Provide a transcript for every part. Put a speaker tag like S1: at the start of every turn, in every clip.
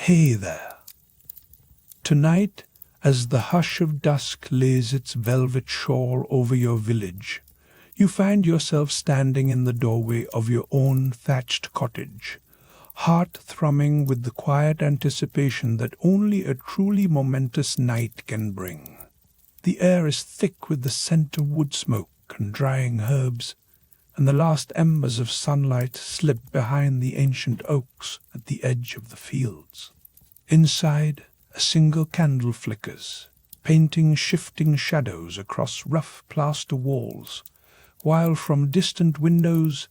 S1: Hey there. Tonight, as the hush of dusk lays its velvet shawl over your village, you find yourself standing in the doorway of your own thatched cottage, heart thrumming with the quiet anticipation that only a truly momentous night can bring. The air is thick with the scent of wood smoke and drying herbs, and the last embers of sunlight slip behind the ancient oaks at the edge of the fields. Inside, a single candle flickers, painting shifting shadows across rough plaster walls, while from distant windows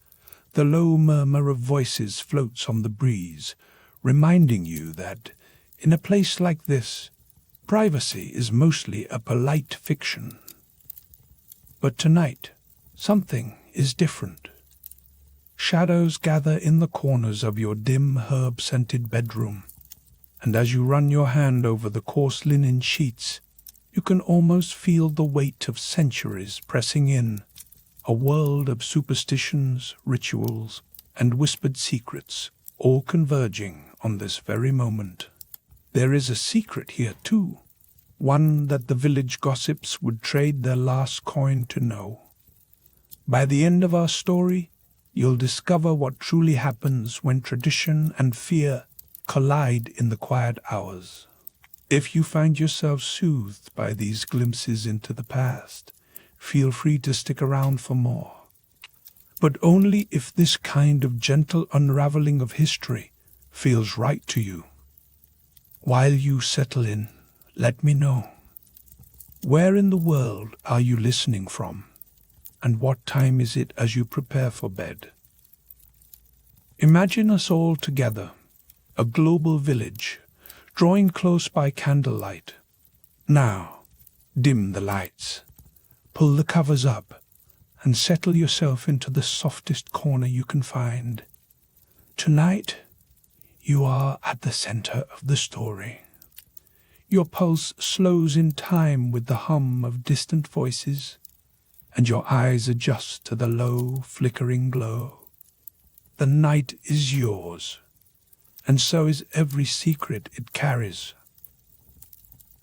S1: the low murmur of voices floats on the breeze, reminding you that, in a place like this, privacy is mostly a polite fiction. But tonight, something is different. Shadows gather in the corners of your dim herb-scented bedroom, and as you run your hand over the coarse linen sheets, you can almost feel the weight of centuries pressing in, a world of superstitions, rituals, and whispered secrets, all converging on this very moment. There is a secret here, too, one that the village gossips would trade their last coin to know. By the end of our story, you'll discover what truly happens when tradition and fear collide in the quiet hours. If you find yourself soothed by these glimpses into the past, feel free to stick around for more. But only if this kind of gentle unraveling of history feels right to you. While you settle in, let me know. Where in the world are you listening from? And what time is it as you prepare for bed? Imagine us all together, a global village, drawing close by candlelight. Now, dim the lights, pull the covers up, and settle yourself into the softest corner you can find. Tonight, you are at the center of the story. Your pulse slows in time with the hum of distant voices, and your eyes adjust to the low, flickering glow. The night is yours, and so is every secret it carries.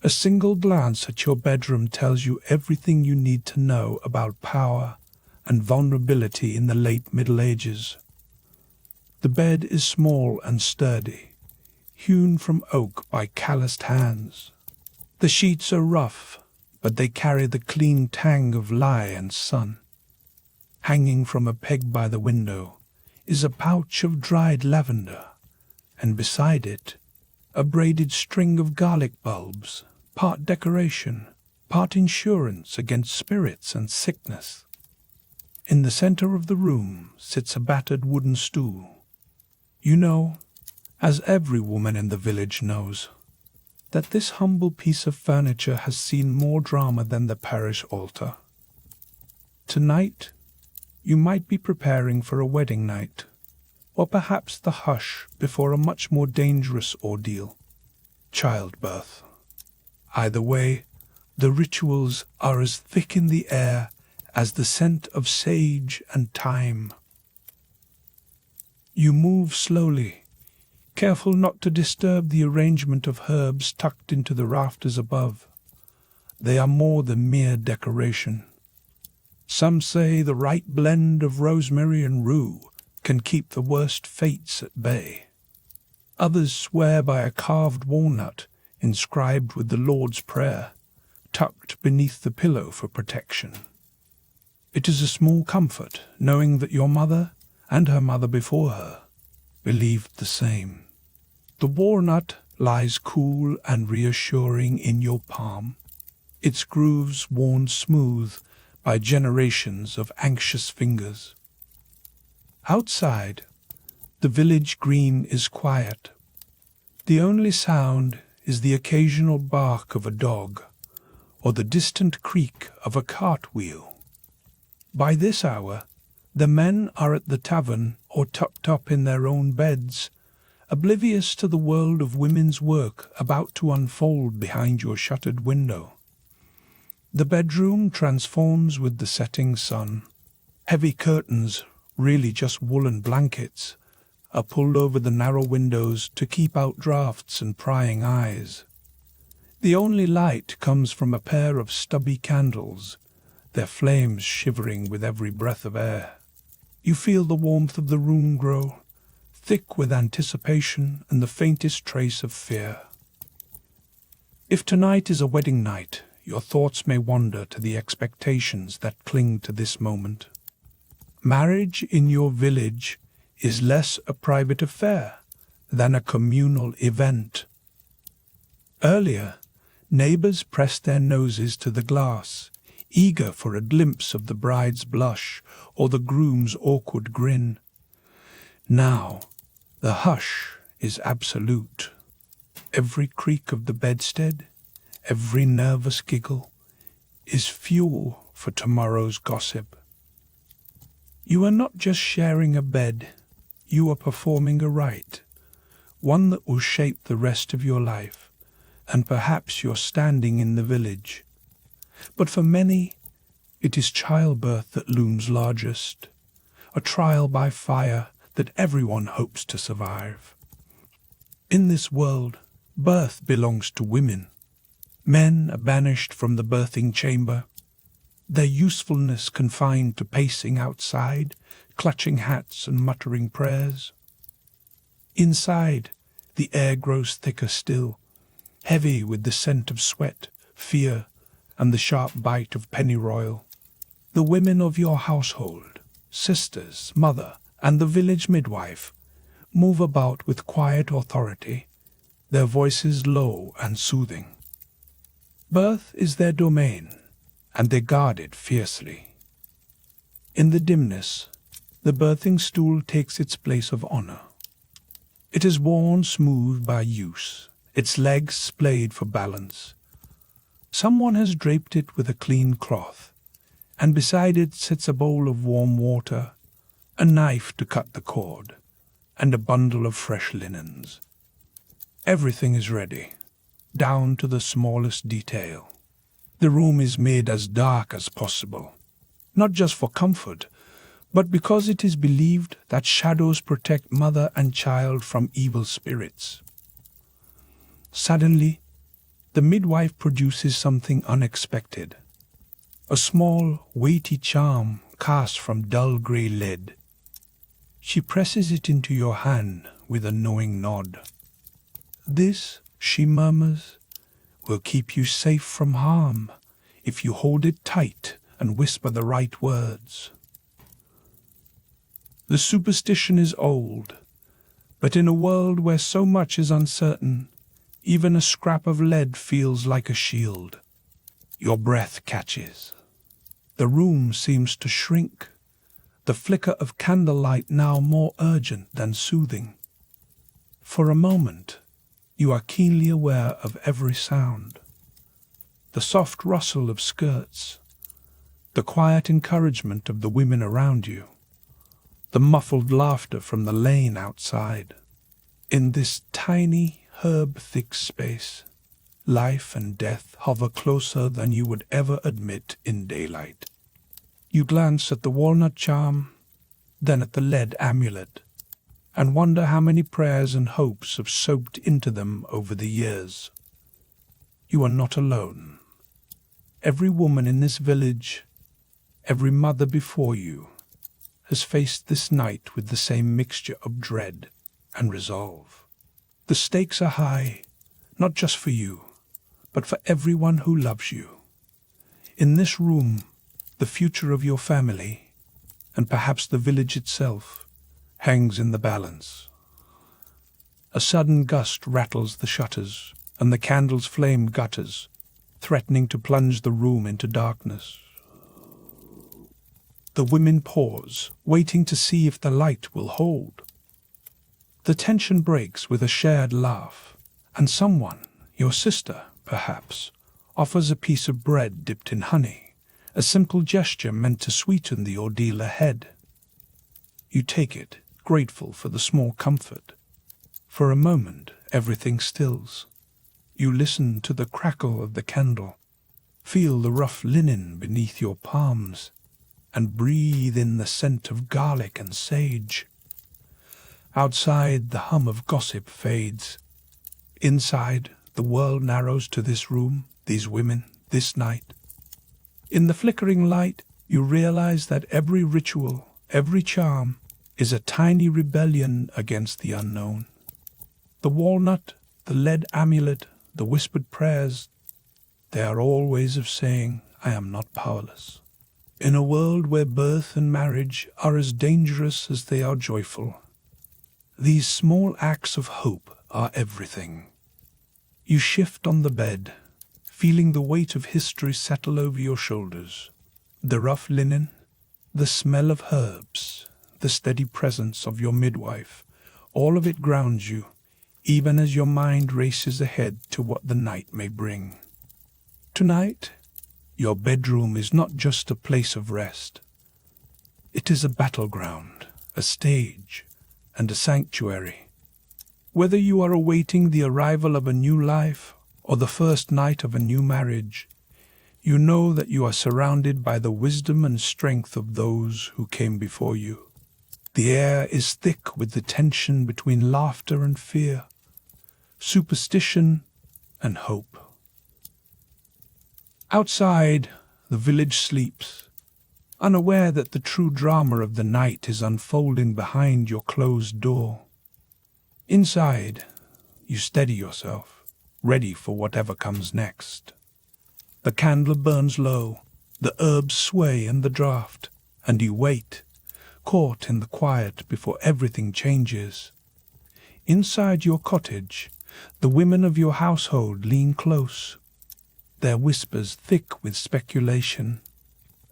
S1: A single glance at your bedroom tells you everything you need to know about power and vulnerability in the late Middle Ages. The bed is small and sturdy, hewn from oak by calloused hands. The sheets are rough, but they carry the clean tang of lye and sun. Hanging from a peg by the window is a pouch of dried lavender, and beside it, a braided string of garlic bulbs, part decoration, part insurance against spirits and sickness. In the center of the room sits a battered wooden stool. You know, as every woman in the village knows, that this humble piece of furniture has seen more drama than the parish altar. Tonight, you might be preparing for a wedding night, or perhaps the hush before a much more dangerous ordeal, childbirth. Either way, the rituals are as thick in the air as the scent of sage and thyme. You move slowly, careful not to disturb the arrangement of herbs tucked into the rafters above. They are more than mere decoration. Some say the right blend of rosemary and rue can keep the worst fates at bay. Others swear by a carved walnut inscribed with the Lord's Prayer, tucked beneath the pillow for protection. It is a small comfort knowing that your mother, and her mother before her, believed the same. The walnut lies cool and reassuring in your palm, its grooves worn smooth by generations of anxious fingers. Outside, the village green is quiet. The only sound is the occasional bark of a dog or the distant creak of a cartwheel. By this hour, the men are at the tavern or tucked up in their own beds, oblivious to the world of women's work about to unfold behind your shuttered window. The bedroom transforms with the setting sun. Heavy curtains, really just woolen blankets, are pulled over the narrow windows to keep out drafts and prying eyes. The only light comes from a pair of stubby candles, their flames shivering with every breath of air. You feel the warmth of the room grow, thick with anticipation and the faintest trace of fear. If tonight is a wedding night, your thoughts may wander to the expectations that cling to this moment. Marriage in your village is less a private affair than a communal event. Earlier, neighbors pressed their noses to the glass, eager for a glimpse of the bride's blush or the groom's awkward grin. Now, the hush is absolute. Every creak of the bedstead, every nervous giggle, is fuel for tomorrow's gossip. You are not just sharing a bed, you are performing a rite, one that will shape the rest of your life, and perhaps you're standing in the village. But for many, it is childbirth that looms largest, a trial by fire that everyone hopes to survive. In this world, birth belongs to women. Men are banished from the birthing chamber, their usefulness confined to pacing outside, clutching hats and muttering prayers. Inside, the air grows thicker still, heavy with the scent of sweat, fear, and the sharp bite of pennyroyal. The women of your household, sisters, mother, and the village midwife, move about with quiet authority, their voices low and soothing. Birth is their domain, and they guard it fiercely. In the dimness, the birthing stool takes its place of honor. It is worn smooth by use, its legs splayed for balance. Someone has draped it with a clean cloth, and beside it sits a bowl of warm water, a knife to cut the cord, and a bundle of fresh linens. Everything is ready, down to the smallest detail. The room is made as dark as possible, not just for comfort, but because it is believed that shadows protect mother and child from evil spirits. Suddenly, the midwife produces something unexpected. A small, weighty charm cast from dull grey lead. She presses it into your hand with a knowing nod. This, she murmurs, will keep you safe from harm if you hold it tight and whisper the right words. The superstition is old, but in a world where so much is uncertain, even a scrap of lead feels like a shield. Your breath catches. The room seems to shrink, the flicker of candlelight now more urgent than soothing. For a moment, you are keenly aware of every sound. The soft rustle of skirts, the quiet encouragement of the women around you, the muffled laughter from the lane outside. In this tiny, herb-thick space, life and death hover closer than you would ever admit in daylight. You glance at the walnut charm, then at the lead amulet, and wonder how many prayers and hopes have soaked into them over the years. You are not alone. Every woman in this village, every mother before you, has faced this night with the same mixture of dread and resolve. The stakes are high, not just for you, but for everyone who loves you. In this room, the future of your family, and perhaps the village itself, hangs in the balance. A sudden gust rattles the shutters, and the candle's flame gutters, threatening to plunge the room into darkness. The women pause, waiting to see if the light will hold. The tension breaks with a shared laugh, and someone, your sister, perhaps, offers a piece of bread dipped in honey, a simple gesture meant to sweeten the ordeal ahead. You take it, grateful for the small comfort. For a moment, everything stills. You listen to the crackle of the candle, feel the rough linen beneath your palms, and breathe in the scent of garlic and sage. Outside, the hum of gossip fades. Inside, the world narrows to this room, these women, this night. In the flickering light, you realize that every ritual, every charm, is a tiny rebellion against the unknown. The walnut, the lead amulet, the whispered prayers, they are all ways of saying, I am not powerless. In a world where birth and marriage are as dangerous as they are joyful, these small acts of hope are everything. You shift on the bed, feeling the weight of history settle over your shoulders. The rough linen, the smell of herbs, the steady presence of your midwife, all of it grounds you, even as your mind races ahead to what the night may bring. Tonight, your bedroom is not just a place of rest. It is a battleground, a stage, and a sanctuary. Whether you are awaiting the arrival of a new life or the first night of a new marriage, you know that you are surrounded by the wisdom and strength of those who came before you. The air is thick with the tension between laughter and fear, superstition and hope. Outside, the village sleeps, unaware that the true drama of the night is unfolding behind your closed door. Inside, you steady yourself, ready for whatever comes next. The candle burns low, the herbs sway in the draught, and you wait, caught in the quiet before everything changes. Inside your cottage, the women of your household lean close, their whispers thick with speculation.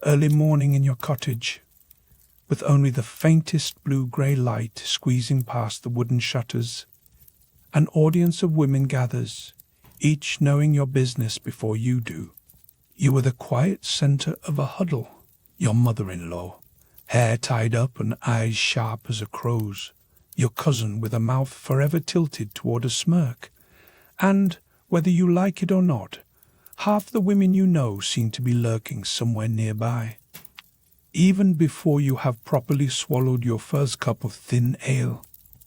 S1: Early morning in your cottage, with only the faintest blue-grey light squeezing past the wooden shutters, an audience of women gathers, each knowing your business before you do. You are the quiet center of a huddle. Your mother-in-law, hair tied up and eyes sharp as a crow's, your cousin with a mouth forever tilted toward a smirk, and, whether you like it or not, half the women you know seem to be lurking somewhere nearby. Even before you have properly swallowed your first cup of thin ale,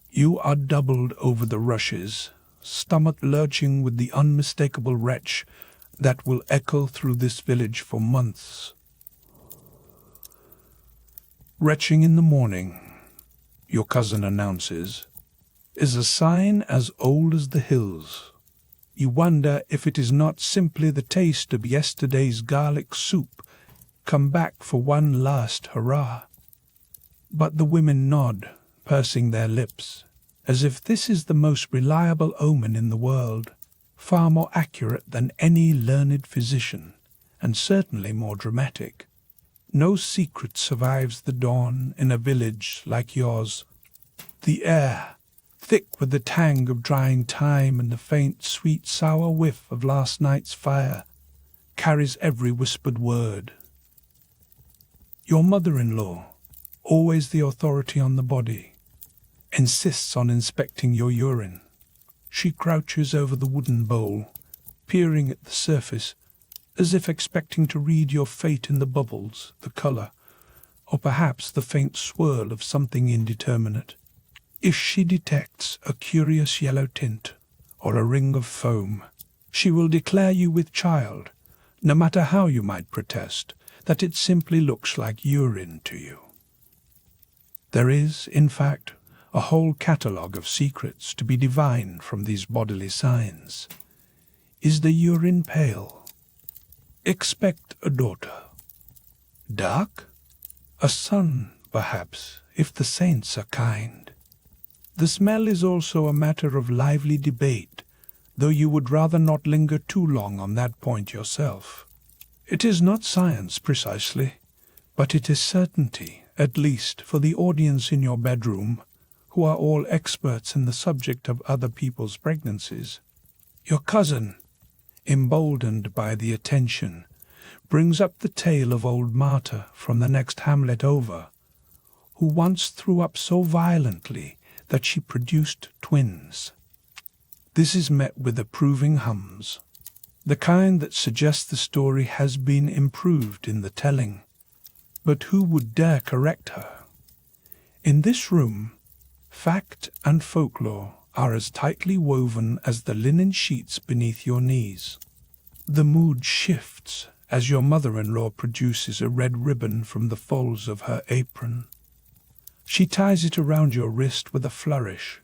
S1: you are doubled over the rushes, stomach lurching with the unmistakable retch that will echo through this village for months. Retching in the morning, your cousin announces, is a sign as old as the hills. You wonder if it is not simply the taste of yesterday's garlic soup come back for one last hurrah. But the women nod, pursing their lips, as if this is the most reliable omen in the world, far more accurate than any learned physician, and certainly more dramatic. No secret survives the dawn in a village like yours. The air, thick with the tang of drying thyme and the faint, sweet, sour whiff of last night's fire, carries every whispered word. Your mother-in-law, always the authority on the body, insists on inspecting your urine. She crouches over the wooden bowl, peering at the surface, as if expecting to read your fate in the bubbles, the color, or perhaps the faint swirl of something indeterminate. If she detects a curious yellow tint or a ring of foam, she will declare you with child, no matter how you might protest, that it simply looks like urine to you. There is, in fact, a whole catalogue of secrets to be divined from these bodily signs. Is the urine pale? Expect a daughter. Dark? A son, perhaps, if the saints are kind. The smell is also a matter of lively debate, though you would rather not linger too long on that point yourself. It is not science precisely, but it is certainty, at least for the audience in your bedroom, who are all experts in the subject of other people's pregnancies. Your cousin, emboldened by the attention, brings up the tale of old Martha from the next hamlet over, who once threw up so violently that she produced twins. This is met with approving hums, the kind that suggests the story has been improved in the telling. But who would dare correct her? In this room, Fact and folklore are as tightly woven as the linen sheets beneath your knees. The mood shifts as your mother-in-law produces a red ribbon from the folds of her apron. She ties it around your wrist with a flourish,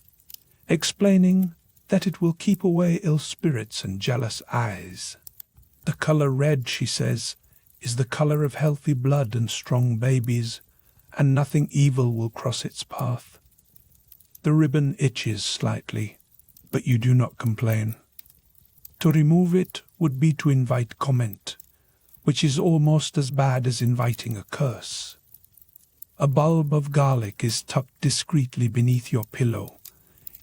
S1: explaining that it will keep away ill spirits and jealous eyes. The color red, she says, is the color of healthy blood and strong babies, and nothing evil will cross its path. The ribbon itches slightly, but you do not complain. To remove it would be to invite comment, which is almost as bad as inviting a curse. A bulb of garlic is tucked discreetly beneath your pillow,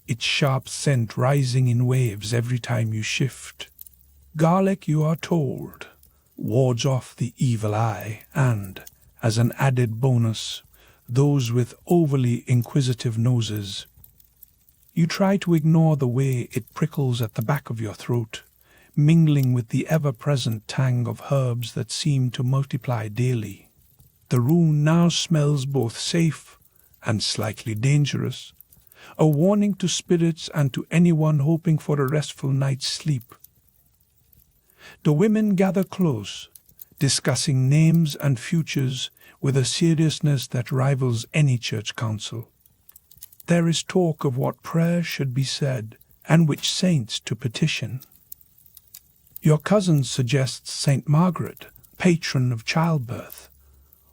S1: its sharp scent rising in waves every time you shift. Garlic, you are told, wards off the evil eye and, as an added bonus, those with overly inquisitive noses. You try to ignore the way it prickles at the back of your throat, mingling with the ever-present tang of herbs that seem to multiply daily. The room now smells both safe and slightly dangerous, a warning to spirits and to anyone hoping for a restful night's sleep. The women gather close, discussing names and futures with a seriousness that rivals any church council. There is talk of what prayers should be said and which saints to petition. Your cousin suggests Saint Margaret, patron of childbirth,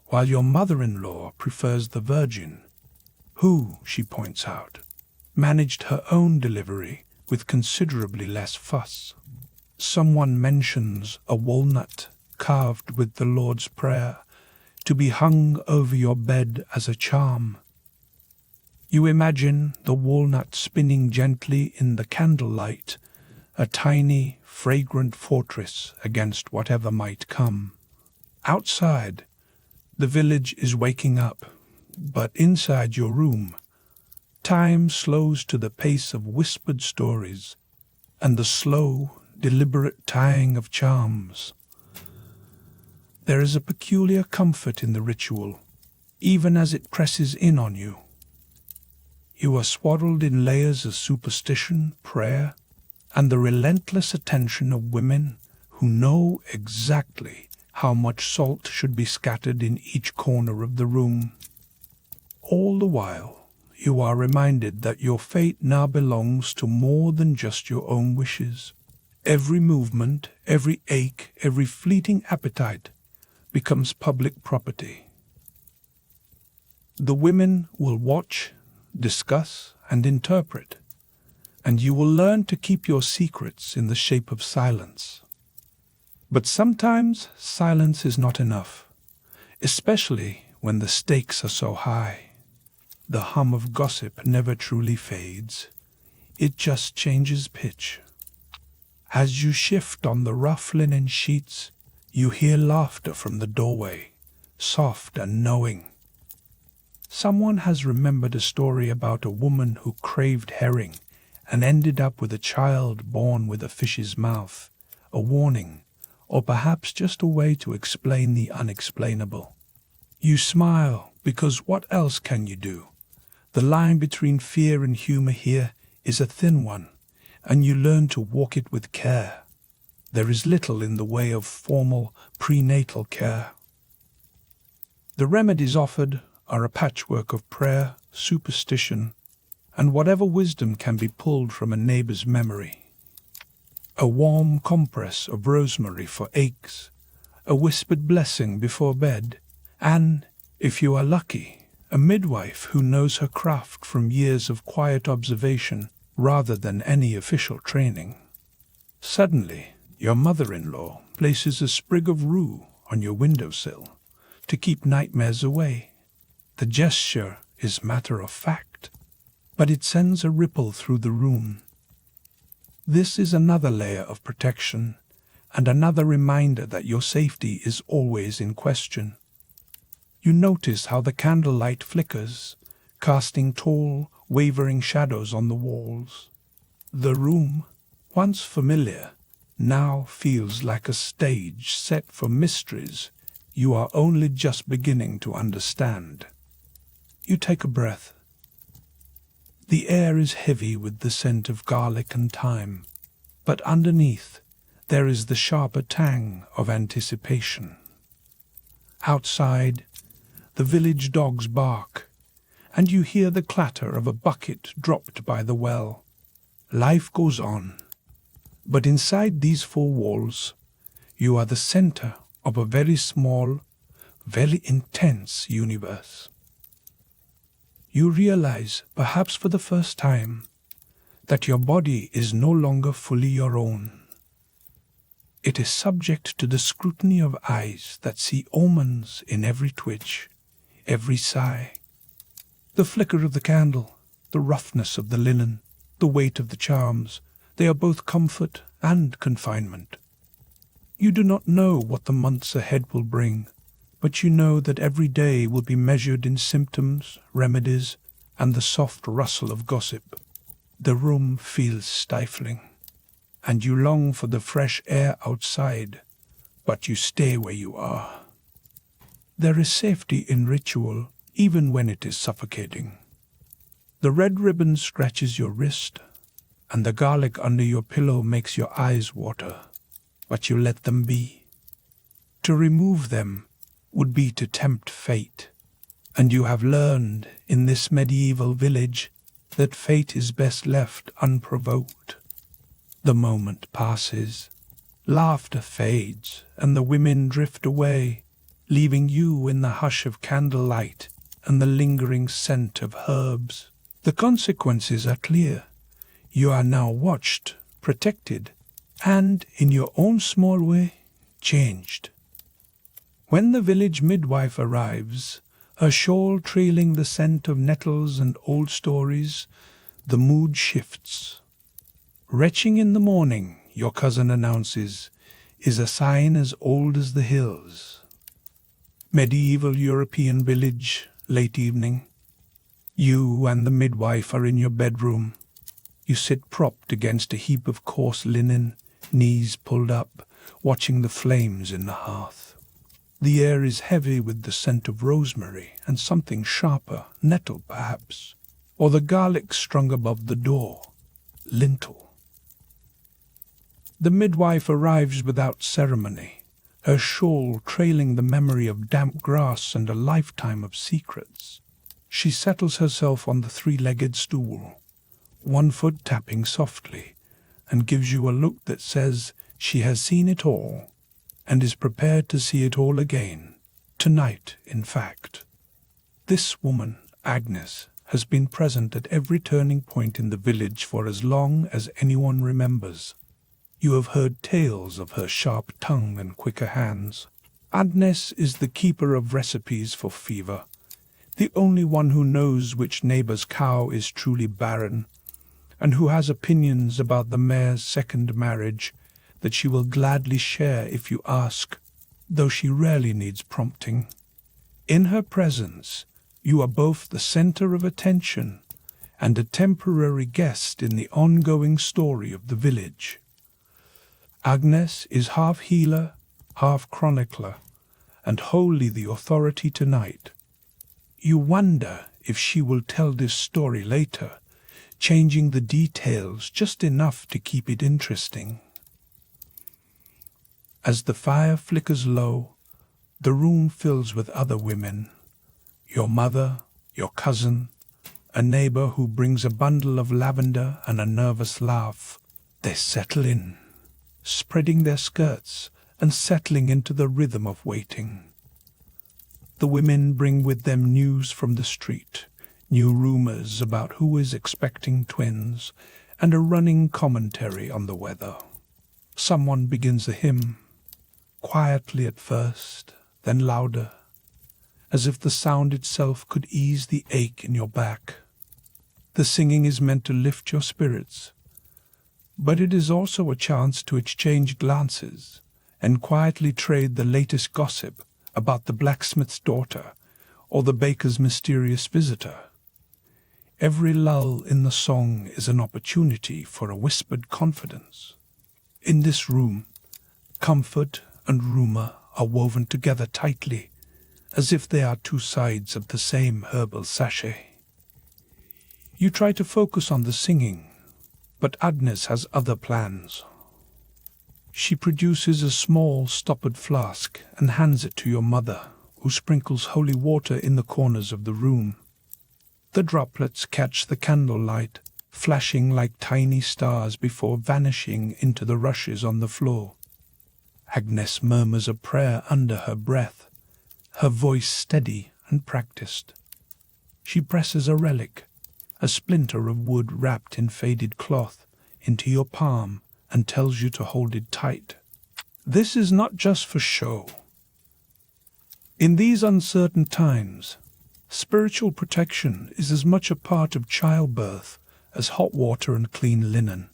S1: while your mother-in-law prefers the Virgin, who, she points out, managed her own delivery with considerably less fuss. Someone mentions a walnut carved with the Lord's Prayer to be hung over your bed as a charm. You imagine the walnut spinning gently in the candlelight, a tiny, fragrant fortress against whatever might come. Outside, the village is waking up, but inside your room, time slows to the pace of whispered stories and the slow, deliberate tying of charms. There is a peculiar comfort in the ritual, even as it presses in on you. You are swaddled in layers of superstition, prayer, and the relentless attention of women who know exactly how much salt should be scattered in each corner of the room. All the while, you are reminded that your fate now belongs to more than just your own wishes. Every movement, every ache, every fleeting appetite becomes public property. The women will watch, discuss, and interpret, and you will learn to keep your secrets in the shape of silence. But sometimes silence is not enough, especially when the stakes are so high. The hum of gossip never truly fades. It just changes pitch. As you shift on the rough linen sheets, you hear laughter from the doorway, soft and knowing. Someone has remembered a story about a woman who craved herring and ended up with a child born with a fish's mouth, a warning, or perhaps just a way to explain the unexplainable. You smile, because what else can you do? The line between fear and humor here is a thin one, and you learn to walk it with care. There is little in the way of formal prenatal care. The remedies offered are a patchwork of prayer, superstition, and whatever wisdom can be pulled from a neighbor's memory. A warm compress of rosemary for aches, a whispered blessing before bed, and, if you are lucky, a midwife who knows her craft from years of quiet observation rather than any official training. Suddenly, your mother-in-law places a sprig of rue on your windowsill to keep nightmares away. The gesture is matter of fact, but it sends a ripple through the room. This is another layer of protection and another reminder that your safety is always in question. You notice how the candlelight flickers, casting tall, wavering shadows on the walls. The room, once familiar, now feels like a stage set for mysteries you are only just beginning to understand. You take a breath. The air is heavy with the scent of garlic and thyme, but underneath there is the sharper tang of anticipation. Outside, the village dogs bark, and you hear the clatter of a bucket dropped by the well. Life goes on, but inside these four walls, you are the center of a very small, very intense universe. You realize, perhaps for the first time, that your body is no longer fully your own. It is subject to the scrutiny of eyes that see omens in every twitch, every sigh. The flicker of the candle, the roughness of the linen, the weight of the charms, they are both comfort and confinement. You do not know what the months ahead will bring, but you know that every day will be measured in symptoms, remedies, and the soft rustle of gossip. The room feels stifling, and you long for the fresh air outside, but you stay where you are. There is safety in ritual, even when it is suffocating. The red ribbon scratches your wrist, and the garlic under your pillow makes your eyes water, but you let them be. To remove them would be to tempt fate, and you have learned in this medieval village that fate is best left unprovoked. The moment passes, laughter fades, and the women drift away, leaving you in the hush of candlelight and the lingering scent of herbs. The consequences are clear. You are now watched, protected, and, in your own small way, changed. When the village midwife arrives, her shawl trailing the scent of nettles and old stories, the mood shifts. Retching in the morning, your cousin announces, is a sign as old as the hills. Medieval European village, late evening. You and the midwife are in your bedroom. You sit propped against a heap of coarse linen, knees pulled up, watching the flames in the hearth. The air is heavy with the scent of rosemary and something sharper, nettle perhaps, or the garlic strung above the door, lintel. The midwife arrives without ceremony, her shawl trailing the memory of damp grass and a lifetime of secrets. She settles herself on the three-legged stool, one foot tapping softly, and gives you a look that says she has seen it all and is prepared to see it all again, tonight, in fact. This woman, Agnes, has been present at every turning point in the village for as long as anyone remembers. You have heard tales of her sharp tongue and quicker hands. Agnes is the keeper of recipes for fever, the only one who knows which neighbor's cow is truly barren, and who has opinions about the mayor's second marriage that she will gladly share if you ask, though she rarely needs prompting. In her presence, you are both the center of attention and a temporary guest in the ongoing story of the village. Agnes is half healer, half chronicler, and wholly the authority tonight. You wonder if she will tell this story later, changing the details just enough to keep it interesting. As the fire flickers low, the room fills with other women. Your mother, your cousin, a neighbor who brings a bundle of lavender and a nervous laugh. They settle in, spreading their skirts and settling into the rhythm of waiting. The women bring with them news from the street, new rumors about who is expecting twins, and a running commentary on the weather. Someone begins a hymn, quietly at first, then louder, as if the sound itself could ease the ache in your back. The singing is meant to lift your spirits, but it is also a chance to exchange glances and quietly trade the latest gossip about the blacksmith's daughter or the baker's mysterious visitor. Every lull in the song is an opportunity for a whispered confidence. In this room, comfort and rumor are woven together tightly, as if they are two sides of the same herbal sachet. You try to focus on the singing, but Agnes has other plans. She produces a small stoppered flask and hands it to your mother, who sprinkles holy water in the corners of the room. The droplets catch the candlelight, flashing like tiny stars before vanishing into the rushes on the floor. Agnes murmurs a prayer under her breath, her voice steady and practiced. She presses a relic, a splinter of wood wrapped in faded cloth, into your palm and tells you to hold it tight. This is not just for show. In these uncertain times, spiritual protection is as much a part of childbirth as hot water and clean linen.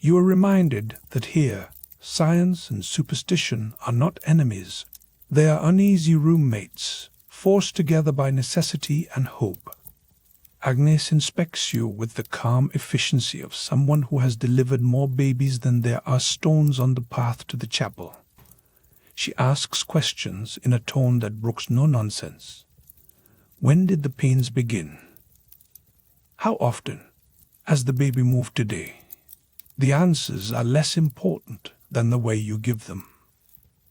S1: You are reminded that here, science and superstition are not enemies. They are uneasy roommates, forced together by necessity and hope. Agnes inspects you with the calm efficiency of someone who has delivered more babies than there are stones on the path to the chapel. She asks questions in a tone that brooks no nonsense. When did the pains begin? How often has the baby moved today? The answers are less important than the way you give them.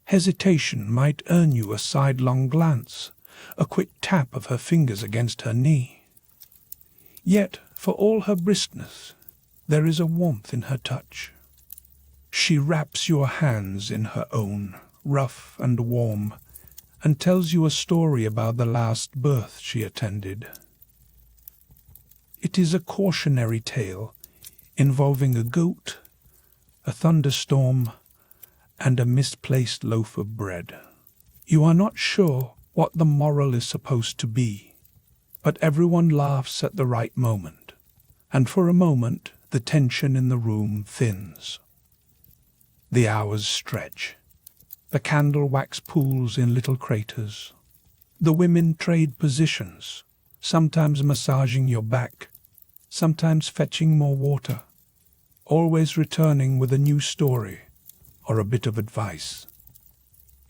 S1: Hesitation might earn you a sidelong glance, a quick tap of her fingers against her knee. Yet, for all her briskness, there is a warmth in her touch. She wraps your hands in her own, rough and warm, and tells you a story about the last birth she attended. It is a cautionary tale involving a goat, a thunderstorm, and a misplaced loaf of bread. You are not sure what the moral is supposed to be, but everyone laughs at the right moment, and for a moment the tension in the room thins. The hours stretch. The candle wax pools in little craters. The women trade positions, sometimes massaging your back, sometimes fetching more water, always returning with a new story or a bit of advice.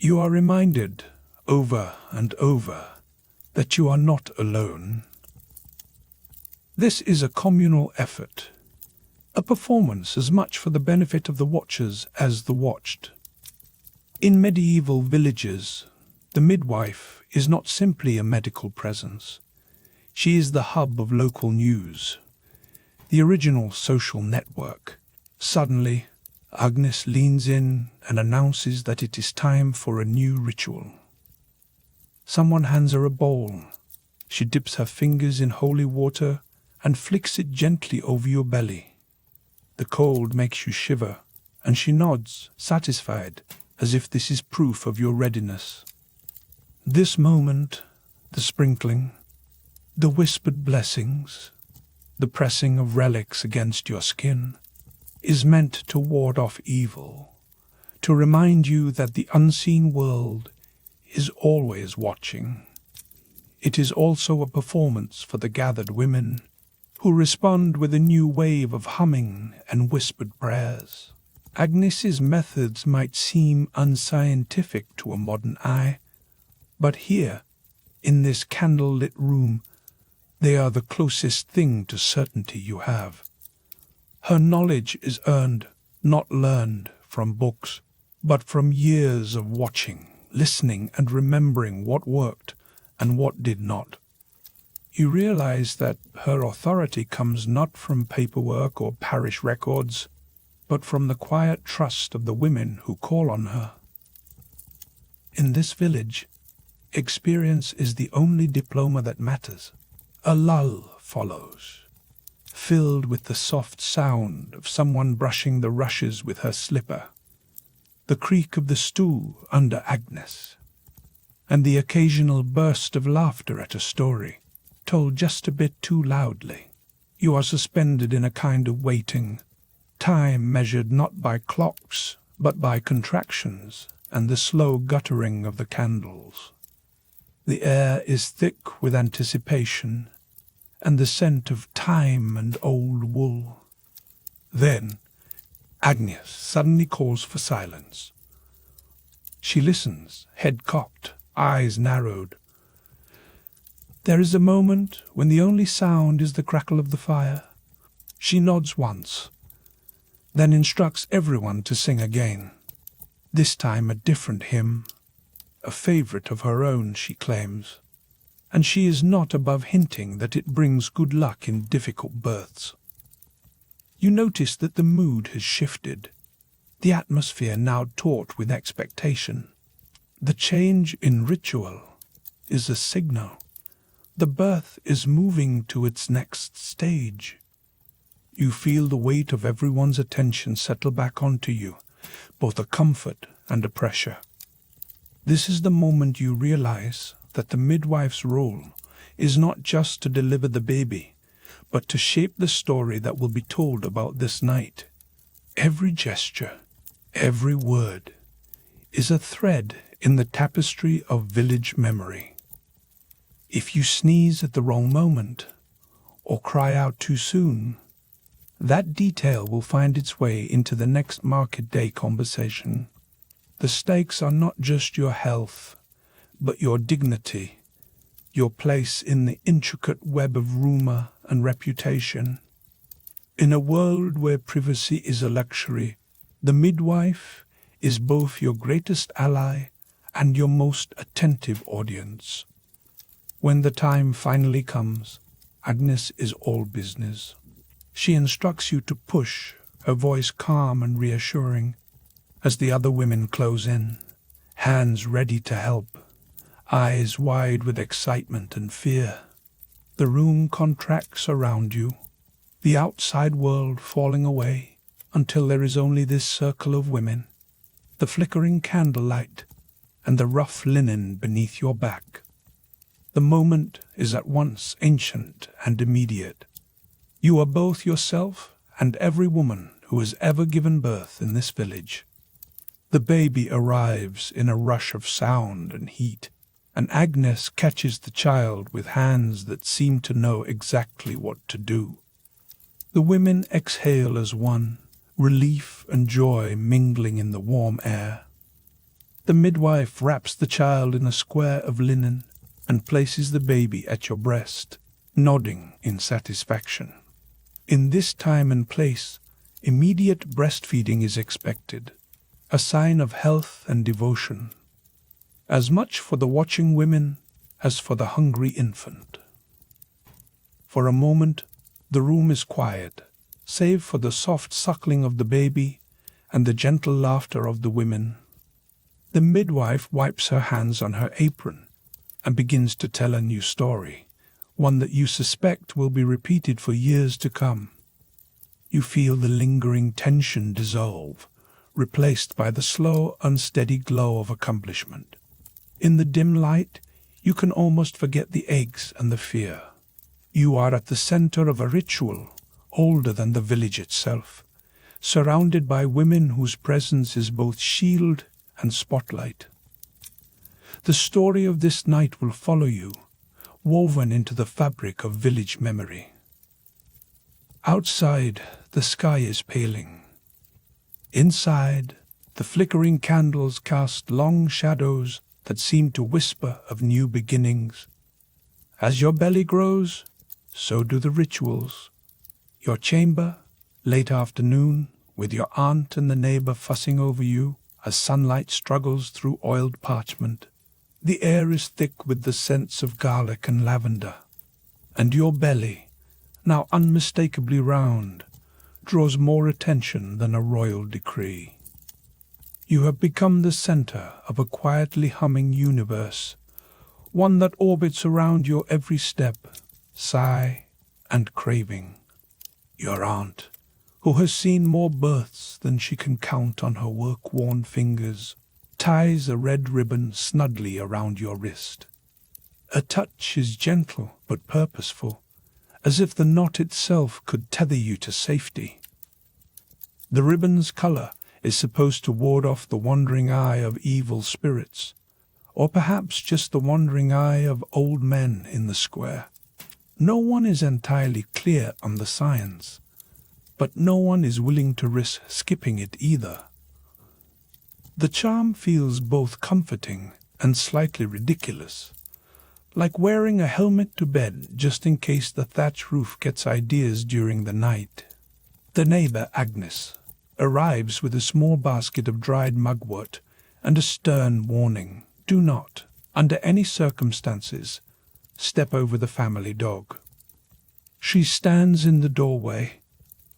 S1: You are reminded, over and over, that you are not alone. This is a communal effort, a performance as much for the benefit of the watchers as the watched. In medieval villages, the midwife is not simply a medical presence. She is the hub of local news, the original social network. Suddenly, Agnes leans in and announces that it is time for a new ritual. Someone hands her a bowl. She dips her fingers in holy water and flicks it gently over your belly. The cold makes you shiver, and she nods, satisfied, as if this is proof of your readiness. This moment, the sprinkling, the whispered blessings, the pressing of relics against your skin, is meant to ward off evil, to remind you that the unseen world is always watching. It is also a performance for the gathered women, who respond with a new wave of humming and whispered prayers. Agnes's methods might seem unscientific to a modern eye, but here, in this candle-lit room, they are the closest thing to certainty you have. Her knowledge is earned, not learned, from books, but from years of watching, listening and remembering what worked and what did not. You realize that her authority comes not from paperwork or parish records, but from the quiet trust of the women who call on her. In this village, experience is the only diploma that matters. A lull follows, filled with the soft sound of someone brushing the rushes with her slipper, the creak of the stool under Agnes, and the occasional burst of laughter at a story, told just a bit too loudly. You are suspended in a kind of waiting, time measured not by clocks, but by contractions and the slow guttering of the candles. The air is thick with anticipation and the scent of thyme and old wool. Then Agnes suddenly calls for silence. She listens, head cocked, eyes narrowed. There is a moment when the only sound is the crackle of the fire. She nods once, then instructs everyone to sing again. This time a different hymn, a favorite of her own, she claims, and she is not above hinting that it brings good luck in difficult births. You notice that the mood has shifted, the atmosphere now taut with expectation. The change in ritual is a signal. The birth is moving to its next stage. You feel the weight of everyone's attention settle back onto you, both a comfort and a pressure. This is the moment you realize that the midwife's role is not just to deliver the baby, but to shape the story that will be told about this night. Every gesture, every word, is a thread in the tapestry of village memory. If you sneeze at the wrong moment, or cry out too soon, that detail will find its way into the next market day conversation. The stakes are not just your health, but your dignity, your place in the intricate web of rumor and reputation. In a world where privacy is a luxury, the midwife is both your greatest ally and your most attentive audience. When the time finally comes, Agnes is all business. She instructs you to push, her voice calm and reassuring, as the other women close in, hands ready to help, eyes wide with excitement and fear. The room contracts around you, the outside world falling away until there is only this circle of women, the flickering candlelight, and the rough linen beneath your back. The moment is at once ancient and immediate. You are both yourself and every woman who has ever given birth in this village. The baby arrives in a rush of sound and heat, and Agnes catches the child with hands that seem to know exactly what to do. The women exhale as one, relief and joy mingling in the warm air. The midwife wraps the child in a square of linen and places the baby at your breast, nodding in satisfaction. In this time and place, immediate breastfeeding is expected, a sign of health and devotion, as much for the watching women as for the hungry infant. For a moment, the room is quiet, save for the soft suckling of the baby and the gentle laughter of the women. The midwife wipes her hands on her apron and begins to tell a new story, one that you suspect will be repeated for years to come. You feel the lingering tension dissolve, replaced by the slow, unsteady glow of accomplishment. In the dim light, you can almost forget the aches and the fear. You are at the center of a ritual older than the village itself, surrounded by women whose presence is both shield and spotlight. The story of this night will follow you, woven into the fabric of village memory. Outside, the sky is paling. Inside, the flickering candles cast long shadows that seem to whisper of new beginnings. As your belly grows, so do the rituals. Your chamber, late afternoon, with your aunt and the neighbor fussing over you as sunlight struggles through oiled parchment. The air is thick with the scents of garlic and lavender, and your belly, now unmistakably round, draws more attention than a royal decree. You have become the center of a quietly humming universe, one that orbits around your every step, sigh, and craving. Your aunt, who has seen more births than she can count on her work-worn fingers, ties a red ribbon snugly around your wrist. Her touch is gentle but purposeful, as if the knot itself could tether you to safety. The ribbon's color is supposed to ward off the wandering eye of evil spirits, or perhaps just the wandering eye of old men in the square. No one is entirely clear on the science, but no one is willing to risk skipping it either. The charm feels both comforting and slightly ridiculous, like wearing a helmet to bed just in case the thatch roof gets ideas during the night. The neighbor, Agnes, arrives with a small basket of dried mugwort and a stern warning: do not, under any circumstances, step over the family dog. She stands in the doorway,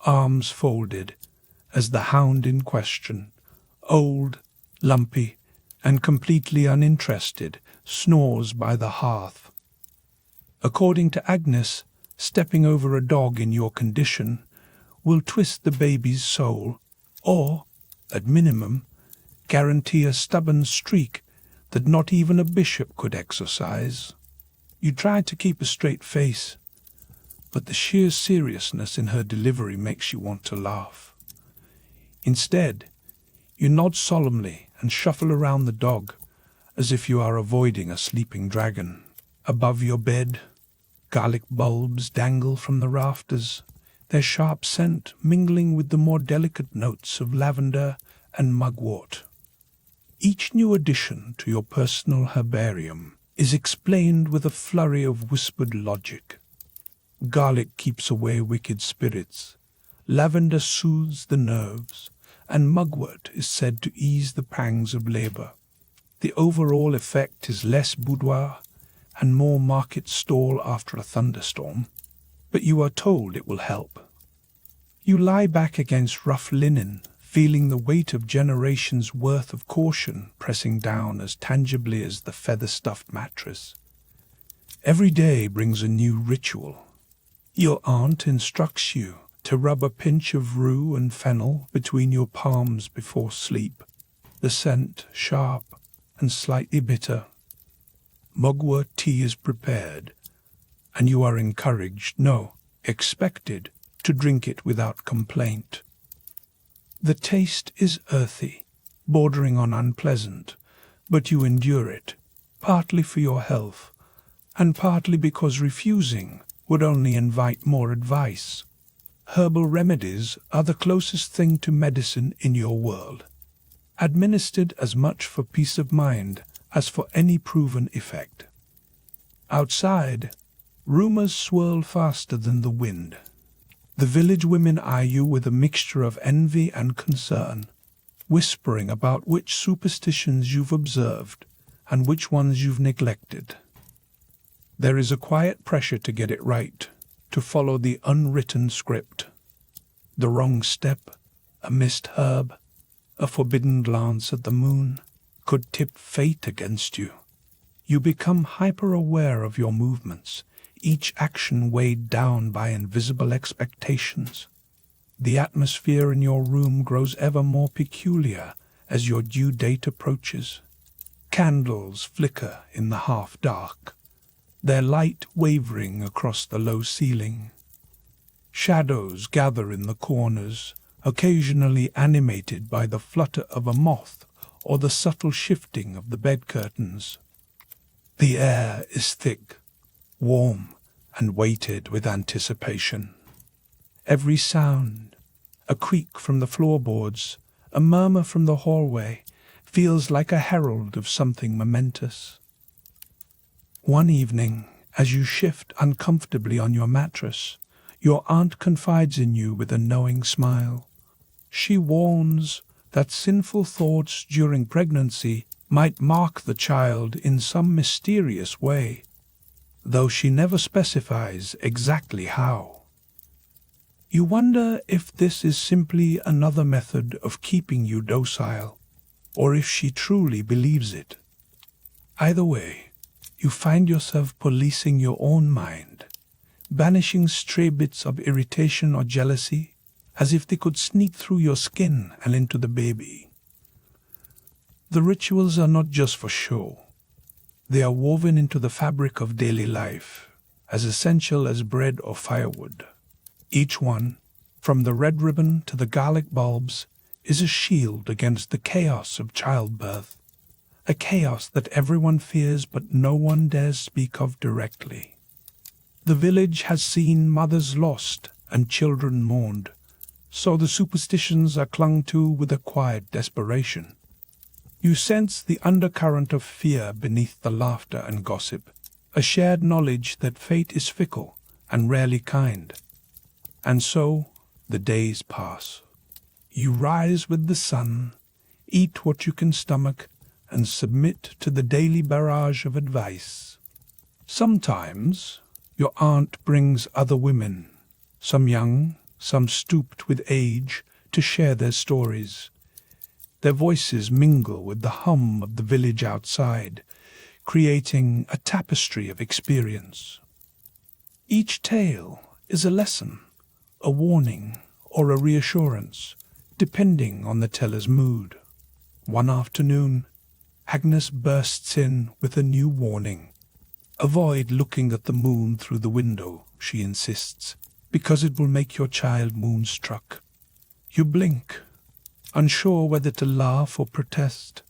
S1: arms folded, as the hound in question, old, lumpy, and completely uninterested, snores by the hearth. According to Agnes, stepping over a dog in your condition will twist the baby's soul, or, at minimum, guarantee a stubborn streak that not even a bishop could exorcise. You try to keep a straight face, but the sheer seriousness in her delivery makes you want to laugh. Instead, you nod solemnly and shuffle around the dog as if you are avoiding a sleeping dragon. Above your bed, garlic bulbs dangle from the rafters, their sharp scent mingling with the more delicate notes of lavender and mugwort. Each new addition to your personal herbarium is explained with a flurry of whispered logic. Garlic keeps away wicked spirits, lavender soothes the nerves, and mugwort is said to ease the pangs of labor. The overall effect is less boudoir and more market stall after a thunderstorm, but you are told it will help. You lie back against rough linen, feeling the weight of generations' worth of caution pressing down as tangibly as the feather-stuffed mattress. Every day brings a new ritual. Your aunt instructs you to rub a pinch of rue and fennel between your palms before sleep, the scent sharp and slightly bitter. Mugwort tea is prepared, and you are encouraged, no, expected, to drink it without complaint. The taste is earthy, bordering on unpleasant, but you endure it, partly for your health, and partly because refusing would only invite more advice. Herbal remedies are the closest thing to medicine in your world, administered as much for peace of mind as for any proven effect. Outside, rumors swirl faster than the wind. The village women eye you with a mixture of envy and concern, whispering about which superstitions you've observed and which ones you've neglected. There is a quiet pressure to get it right, to follow the unwritten script. The wrong step, a missed herb, a forbidden glance at the moon, could tip fate against you. You become hyper-aware of your movements, each action weighed down by invisible expectations. The atmosphere in your room grows ever more peculiar as your due date approaches. Candles flicker in the half-dark, their light wavering across the low ceiling. Shadows gather in the corners, occasionally animated by the flutter of a moth or the subtle shifting of the bed curtains. The air is thick, warm, and weighted with anticipation. Every sound, a creak from the floorboards, a murmur from the hallway, feels like a herald of something momentous. One evening, as you shift uncomfortably on your mattress, your aunt confides in you with a knowing smile. She warns that sinful thoughts during pregnancy might mark the child in some mysterious way, though she never specifies exactly how. You wonder if this is simply another method of keeping you docile, or if she truly believes it. Either way, you find yourself policing your own mind, banishing stray bits of irritation or jealousy, as if they could sneak through your skin and into the baby. The rituals are not just for show. They are woven into the fabric of daily life, as essential as bread or firewood. Each one, from the red ribbon to the garlic bulbs, is a shield against the chaos of childbirth, a chaos that everyone fears but no one dares speak of directly. The village has seen mothers lost and children mourned, so the superstitions are clung to with a quiet desperation. You sense the undercurrent of fear beneath the laughter and gossip, a shared knowledge that fate is fickle and rarely kind. And so the days pass. You rise with the sun, eat what you can stomach, and submit to the daily barrage of advice. Sometimes your aunt brings other women, some young, some stooped with age, to share their stories. Their voices mingle with the hum of the village outside, creating a tapestry of experience. Each tale is a lesson, a warning, or a reassurance, depending on the teller's mood. One afternoon, Agnes bursts in with a new warning. Avoid looking at the moon through the window, she insists, because it will make your child moonstruck. You blink, unsure whether to laugh or protest.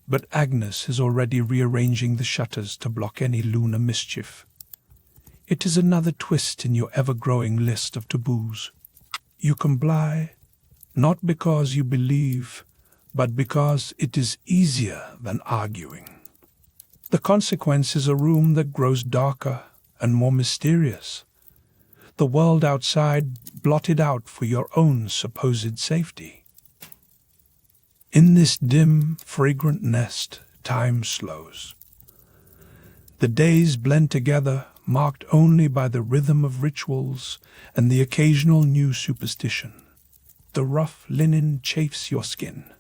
S1: But Agnes is already rearranging the shutters to block any lunar mischief. It is another twist in your ever-growing list of taboos. You comply, not because you believe, but because it is easier than arguing. The consequence is a room that grows darker and more mysterious. The world outside blotted out for your own supposed safety. In this dim, fragrant nest, time slows. The days blend together, marked only by the rhythm of rituals and the occasional new superstition. The rough linen chafes your skin,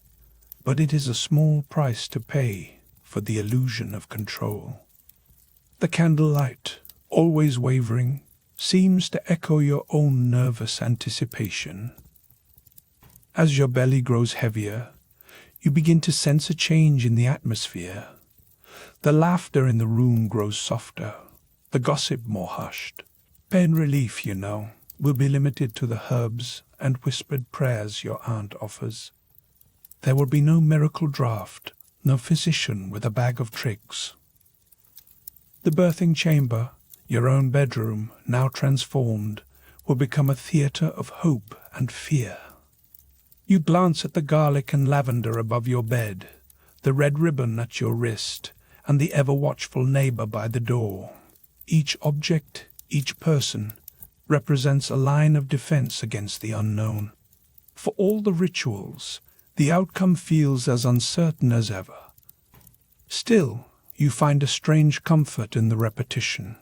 S1: but it is a small price to pay for the illusion of control. The candlelight, always wavering, seems to echo your own nervous anticipation. As your belly grows heavier, you begin to sense a change in the atmosphere. The laughter in the room grows softer, the gossip more hushed. Pain relief, you know, will be limited to the herbs and whispered prayers your aunt offers. There will be no miracle draught, no physician with a bag of tricks. The birthing chamber, your own bedroom, now transformed, will become a theatre of hope and fear. You glance at the garlic and lavender above your bed, the red ribbon at your wrist, and the ever-watchful neighbor by the door. Each object, each person, represents a line of defense against the unknown. For all the rituals, the outcome feels as uncertain as ever. Still, you find a strange comfort in the repetition.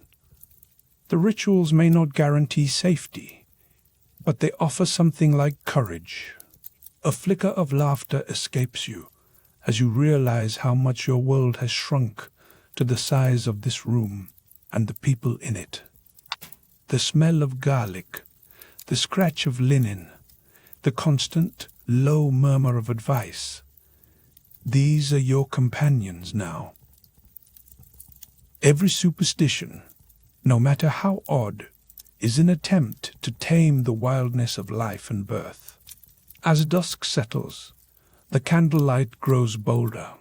S1: The rituals may not guarantee safety, but they offer something like courage. A flicker of laughter escapes you as you realize how much your world has shrunk to the size of this room and the people in it. The smell of garlic, the scratch of linen, the constant, low murmur of advice. These are your companions now. Every superstition, no matter how odd, is an attempt to tame the wildness of life and birth. As dusk settles, the candlelight grows bolder,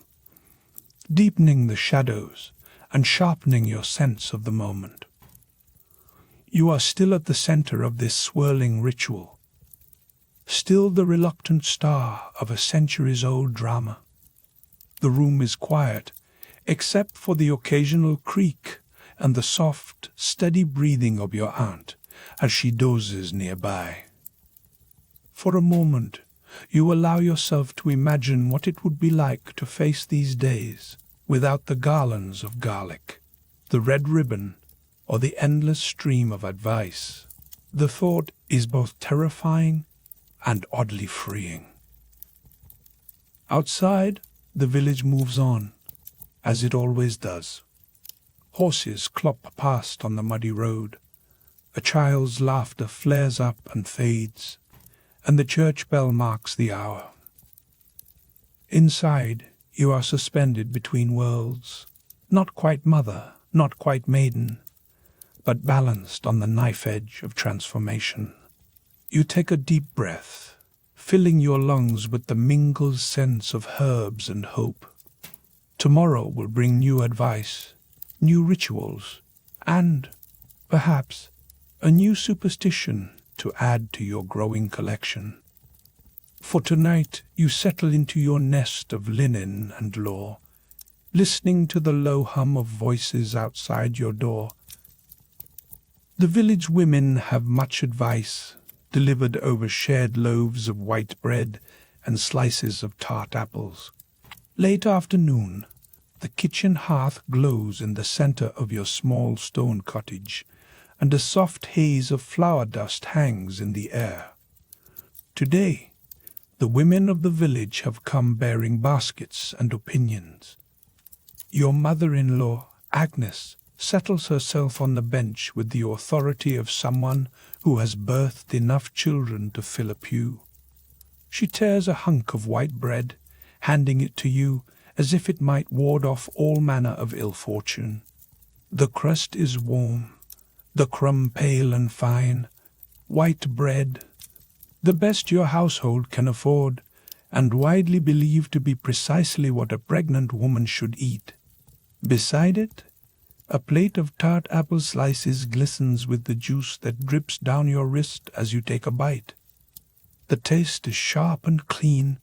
S1: deepening the shadows and sharpening your sense of the moment. You are still at the center of this swirling ritual, still the reluctant star of a centuries-old drama. The room is quiet, except for the occasional creak and the soft, steady breathing of your aunt as she dozes nearby. For a moment, you allow yourself to imagine what it would be like to face these days without the garlands of garlic, the red ribbon, or the endless stream of advice. The thought is both terrifying and oddly freeing. Outside, the village moves on, as it always does. Horses clop past on the muddy road. A child's laughter flares up and fades, and the church bell marks the hour. Inside, you are suspended between worlds, not quite mother, not quite maiden, but balanced on the knife edge of transformation. You take a deep breath, filling your lungs with the mingled scents of herbs and hope. Tomorrow will bring new advice, new rituals, and, perhaps, a new superstition to add to your growing collection. For tonight you settle into your nest of linen and lore, listening to the low hum of voices outside your door. The village women have much advice, delivered over shared loaves of white bread and slices of tart apples. Late afternoon, the kitchen hearth glows in the center of your small stone cottage, and a soft haze of flour dust hangs in the air. Today, the women of the village have come bearing baskets and opinions. Your mother-in-law, Agnes, settles herself on the bench with the authority of someone who has birthed enough children to fill a pew. She tears a hunk of white bread, handing it to you as if it might ward off all manner of ill fortune. The crust is warm, the crumb pale and fine, white bread, the best your household can afford, and widely believed to be precisely what a pregnant woman should eat. Beside it, a plate of tart apple slices glistens with the juice that drips down your wrist as you take a bite. The taste is sharp and clean,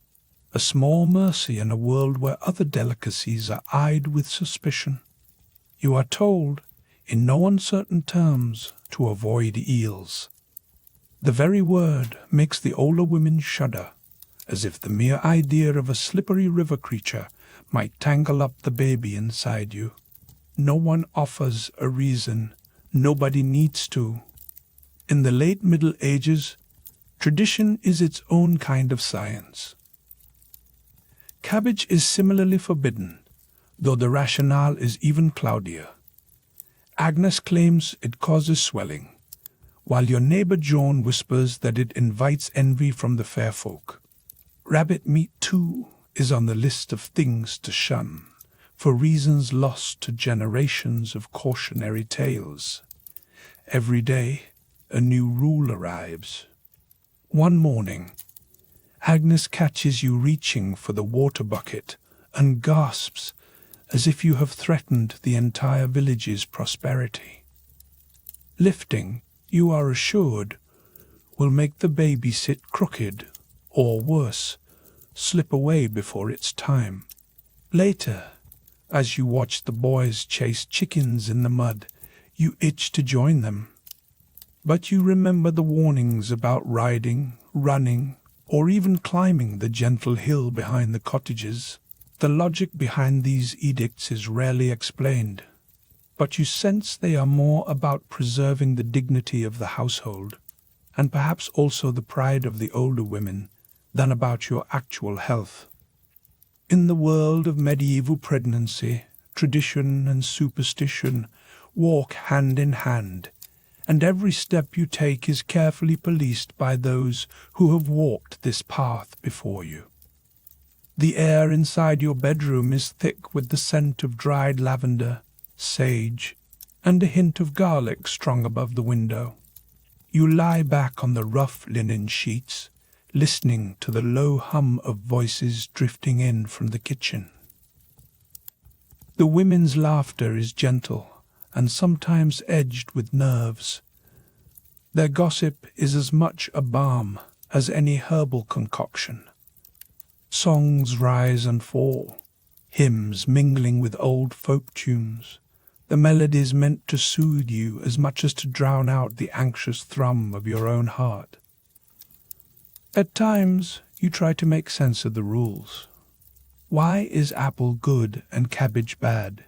S1: a small mercy in a world where other delicacies are eyed with suspicion. You are told, in no uncertain terms, to avoid eels. The very word makes the older women shudder, as if the mere idea of a slippery river creature might tangle up the baby inside you. No one offers a reason. Nobody needs to. In the late Middle Ages, tradition is its own kind of science. Cabbage is similarly forbidden, though the rationale is even cloudier. Agnes claims it causes swelling, while your neighbor Joan whispers that it invites envy from the fair folk. Rabbit meat, too, is on the list of things to shun, for reasons lost to generations of cautionary tales. Every day, a new rule arrives. One morning, Agnes catches you reaching for the water bucket and gasps as if you have threatened the entire village's prosperity. Lifting, you are assured, will make the baby sit crooked, or worse, slip away before its time. Later, as you watch the boys chase chickens in the mud, you itch to join them. But you remember the warnings about riding, running, or even climbing the gentle hill behind the cottages. The logic behind these edicts is rarely explained, but you sense they are more about preserving the dignity of the household, and perhaps also the pride of the older women, than about your actual health. In the world of medieval pregnancy, tradition and superstition walk hand in hand, and every step you take is carefully policed by those who have walked this path before you. The air inside your bedroom is thick with the scent of dried lavender, sage, and a hint of garlic strung above the window. You lie back on the rough linen sheets, listening to the low hum of voices drifting in from the kitchen. The women's laughter is gentle and sometimes edged with nerves. Their gossip is as much a balm as any herbal concoction. Songs rise and fall, hymns mingling with old folk tunes, the melodies meant to soothe you as much as to drown out the anxious thrum of your own heart. At times, you try to make sense of the rules. Why is apple good and cabbage bad?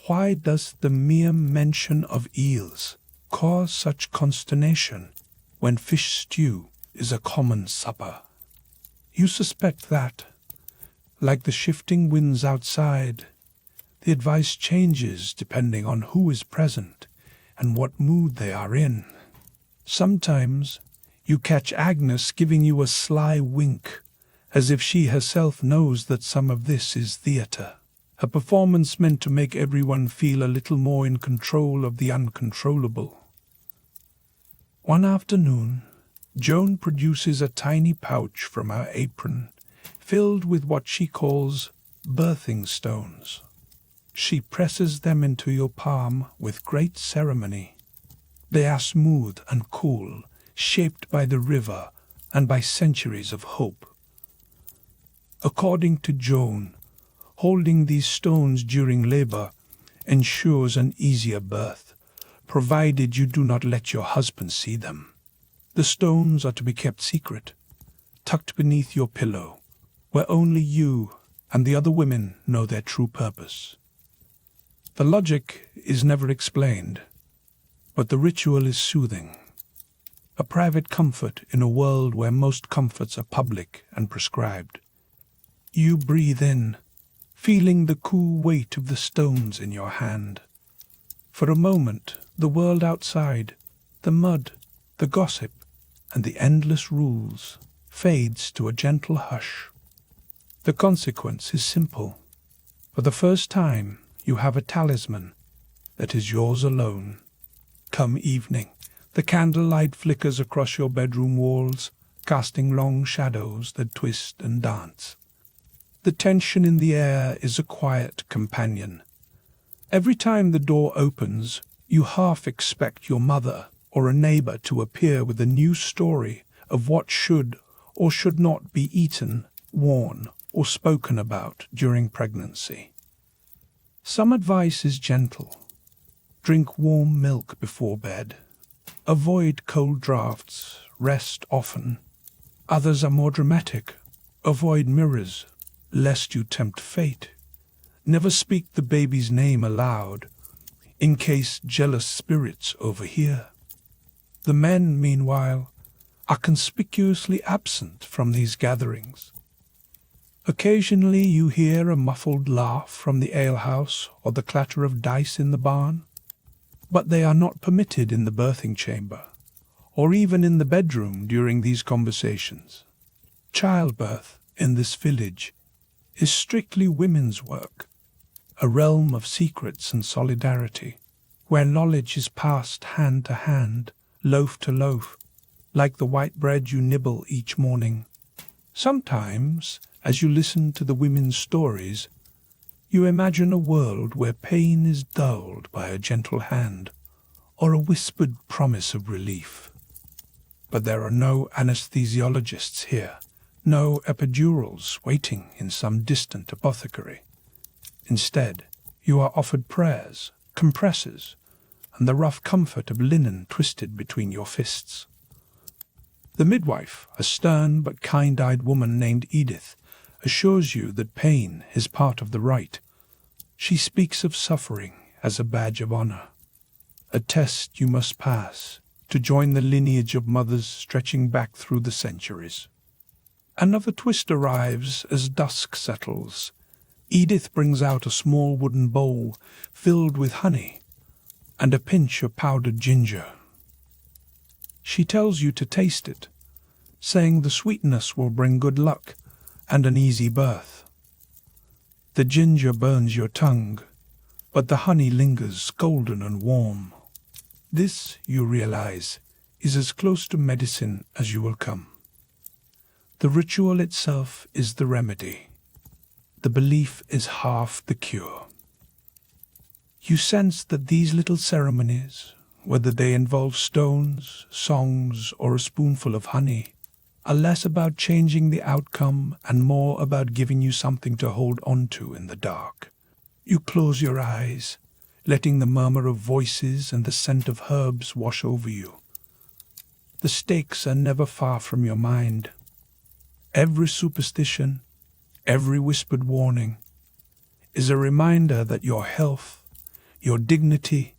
S1: Why does the mere mention of eels cause such consternation when fish stew is a common supper? You suspect that, like the shifting winds outside, the advice changes depending on who is present and what mood they are in. Sometimes you catch Agnes giving you a sly wink, as if she herself knows that some of this is theatre, a performance meant to make everyone feel a little more in control of the uncontrollable. One afternoon, Joan produces a tiny pouch from her apron, filled with what she calls birthing stones. She presses them into your palm with great ceremony. They are smooth and cool, shaped by the river and by centuries of hope. According to Joan, Holding these stones during labor ensures an easier birth, provided you do not let your husband see them. The stones are to be kept secret, tucked beneath your pillow, where only you and the other women know their true purpose. The logic is never explained, but the ritual is soothing, a private comfort in a world where most comforts are public and prescribed. You breathe in, feeling the cool weight of the stones in your hand. For a moment, the world outside, the mud, the gossip, and the endless rules fades to a gentle hush. The consequence is simple. For the first time, you have a talisman that is yours alone. Come evening, the candlelight flickers across your bedroom walls, casting long shadows that twist and dance. The tension in the air is a quiet companion. Every time the door opens, you half expect your mother or a neighbor to appear with a new story of what should or should not be eaten, worn, or spoken about during pregnancy. Some advice is gentle. Drink warm milk before bed. Avoid cold draughts. Rest often. Others are more dramatic. Avoid mirrors, lest you tempt fate. Never speak the baby's name aloud, in case jealous spirits overhear. The men, meanwhile, are conspicuously absent from these gatherings. Occasionally you hear a muffled laugh from the alehouse or the clatter of dice in the barn, but they are not permitted in the birthing chamber, or even in the bedroom during these conversations. Childbirth in this village is strictly women's work, a realm of secrets and solidarity, where knowledge is passed hand to hand, loaf to loaf, like the white bread you nibble each morning. Sometimes, as you listen to the women's stories, you imagine a world where pain is dulled by a gentle hand or a whispered promise of relief. But there are no anesthesiologists here, no epidurals waiting in some distant apothecary. Instead, you are offered prayers, compresses, and the rough comfort of linen twisted between your fists. The midwife, a stern but kind-eyed woman named Edith, assures you that pain is part of the rite. She speaks of suffering as a badge of honor, a test you must pass to join the lineage of mothers stretching back through the centuries. Another twist arrives as dusk settles. Edith brings out a small wooden bowl filled with honey and a pinch of powdered ginger. She tells you to taste it, saying the sweetness will bring good luck and an easy birth. The ginger burns your tongue, but the honey lingers golden and warm. This, you realize, is as close to medicine as you will come. The ritual itself is the remedy. The belief is half the cure. You sense that these little ceremonies, whether they involve stones, songs, or a spoonful of honey, are less about changing the outcome and more about giving you something to hold on to in the dark. You close your eyes, letting the murmur of voices and the scent of herbs wash over you. The stakes are never far from your mind. Every superstition, every whispered warning, is a reminder that your health, your dignity,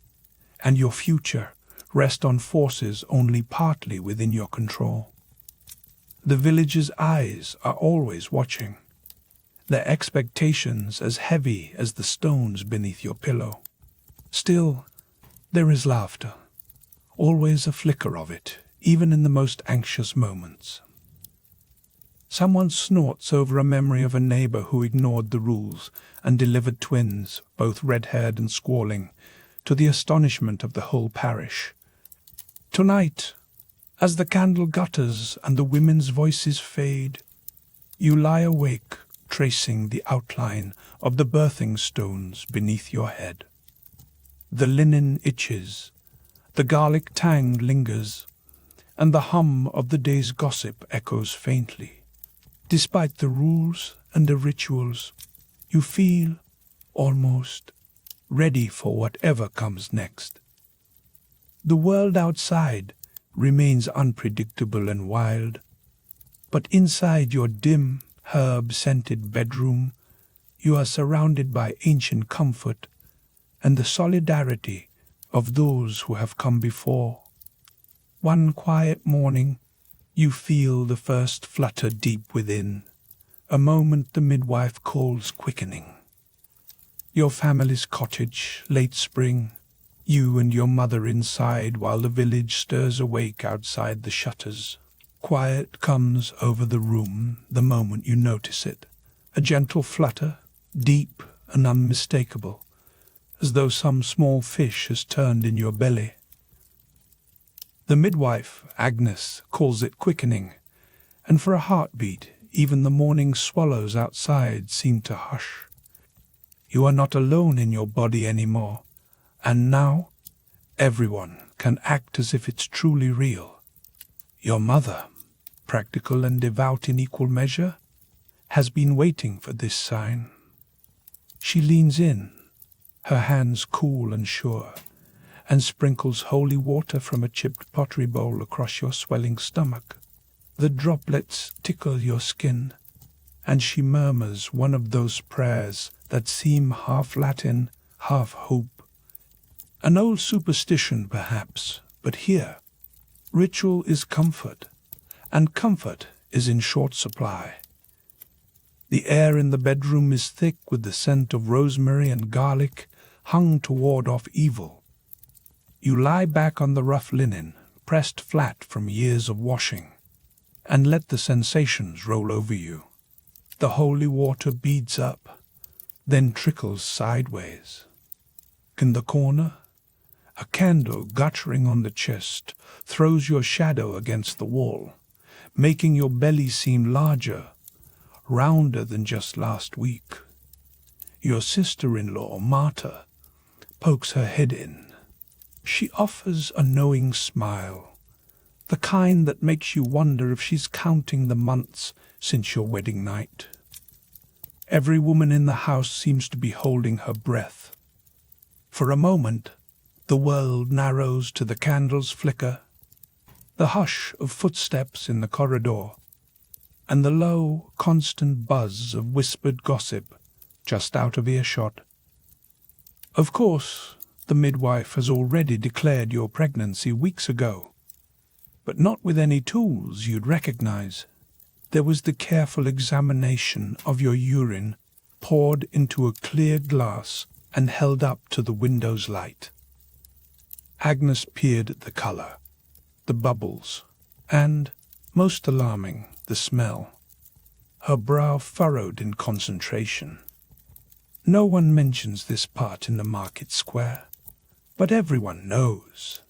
S1: and your future rest on forces only partly within your control. The village's eyes are always watching, their expectations as heavy as the stones beneath your pillow. Still, there is laughter, always a flicker of it, even in the most anxious moments. Someone snorts over a memory of a neighbor who ignored the rules and delivered twins, both red-haired and squalling, to the astonishment of the whole parish. Tonight, as the candle gutters and the women's voices fade, you lie awake, tracing the outline of the birthing stones beneath your head. The linen itches, the garlic tang lingers, and the hum of the day's gossip echoes faintly. Despite the rules and the rituals, You feel almost ready for whatever comes next. The world outside remains unpredictable and wild, but inside your dim, herb-scented bedroom, you are surrounded by ancient comfort and the solidarity of those who have come before. One quiet morning, you feel the first flutter deep within, a moment the midwife calls quickening. Your family's cottage, late spring, you and your mother inside while the village stirs awake outside the shutters. Quiet comes over the room the moment you notice it, a gentle flutter, deep and unmistakable, as though some small fish has turned in your belly. The midwife, Agnes, calls it quickening, and for a heartbeat, even the morning swallows outside seem to hush. You are not alone in your body anymore, and now everyone can act as if it's truly real. Your mother, practical and devout in equal measure, has been waiting for this sign. She leans in, her hands cool and sure, and sprinkles holy water from a chipped pottery bowl across your swelling stomach. The droplets tickle your skin, and she murmurs one of those prayers that seem half Latin, half hope. An old superstition, perhaps, but here, ritual is comfort, and comfort is in short supply. The air in the bedroom is thick with the scent of rosemary and garlic, hung to ward off evil. You lie back on the rough linen, pressed flat from years of washing, and let the sensations roll over you. The holy water beads up, then trickles sideways. In the corner, a candle guttering on the chest throws your shadow against the wall, making your belly seem larger, rounder than just last week. Your sister-in-law, Marta, pokes her head in. She offers a knowing smile, the kind that makes you wonder if she's counting the months since your wedding night. Every woman in the house seems to be holding her breath. For a moment, the world narrows to the candle's flicker, the hush of footsteps in the corridor, and the low, constant buzz of whispered gossip just out of earshot. Of course, the midwife has already declared your pregnancy weeks ago, but not with any tools you'd recognize. There was the careful examination of your urine poured into a clear glass and held up to the window's light. Agnes peered at the color, the bubbles, and, most alarming, the smell. Her brow furrowed in concentration. No one mentions this part in the market square, but everyone knows.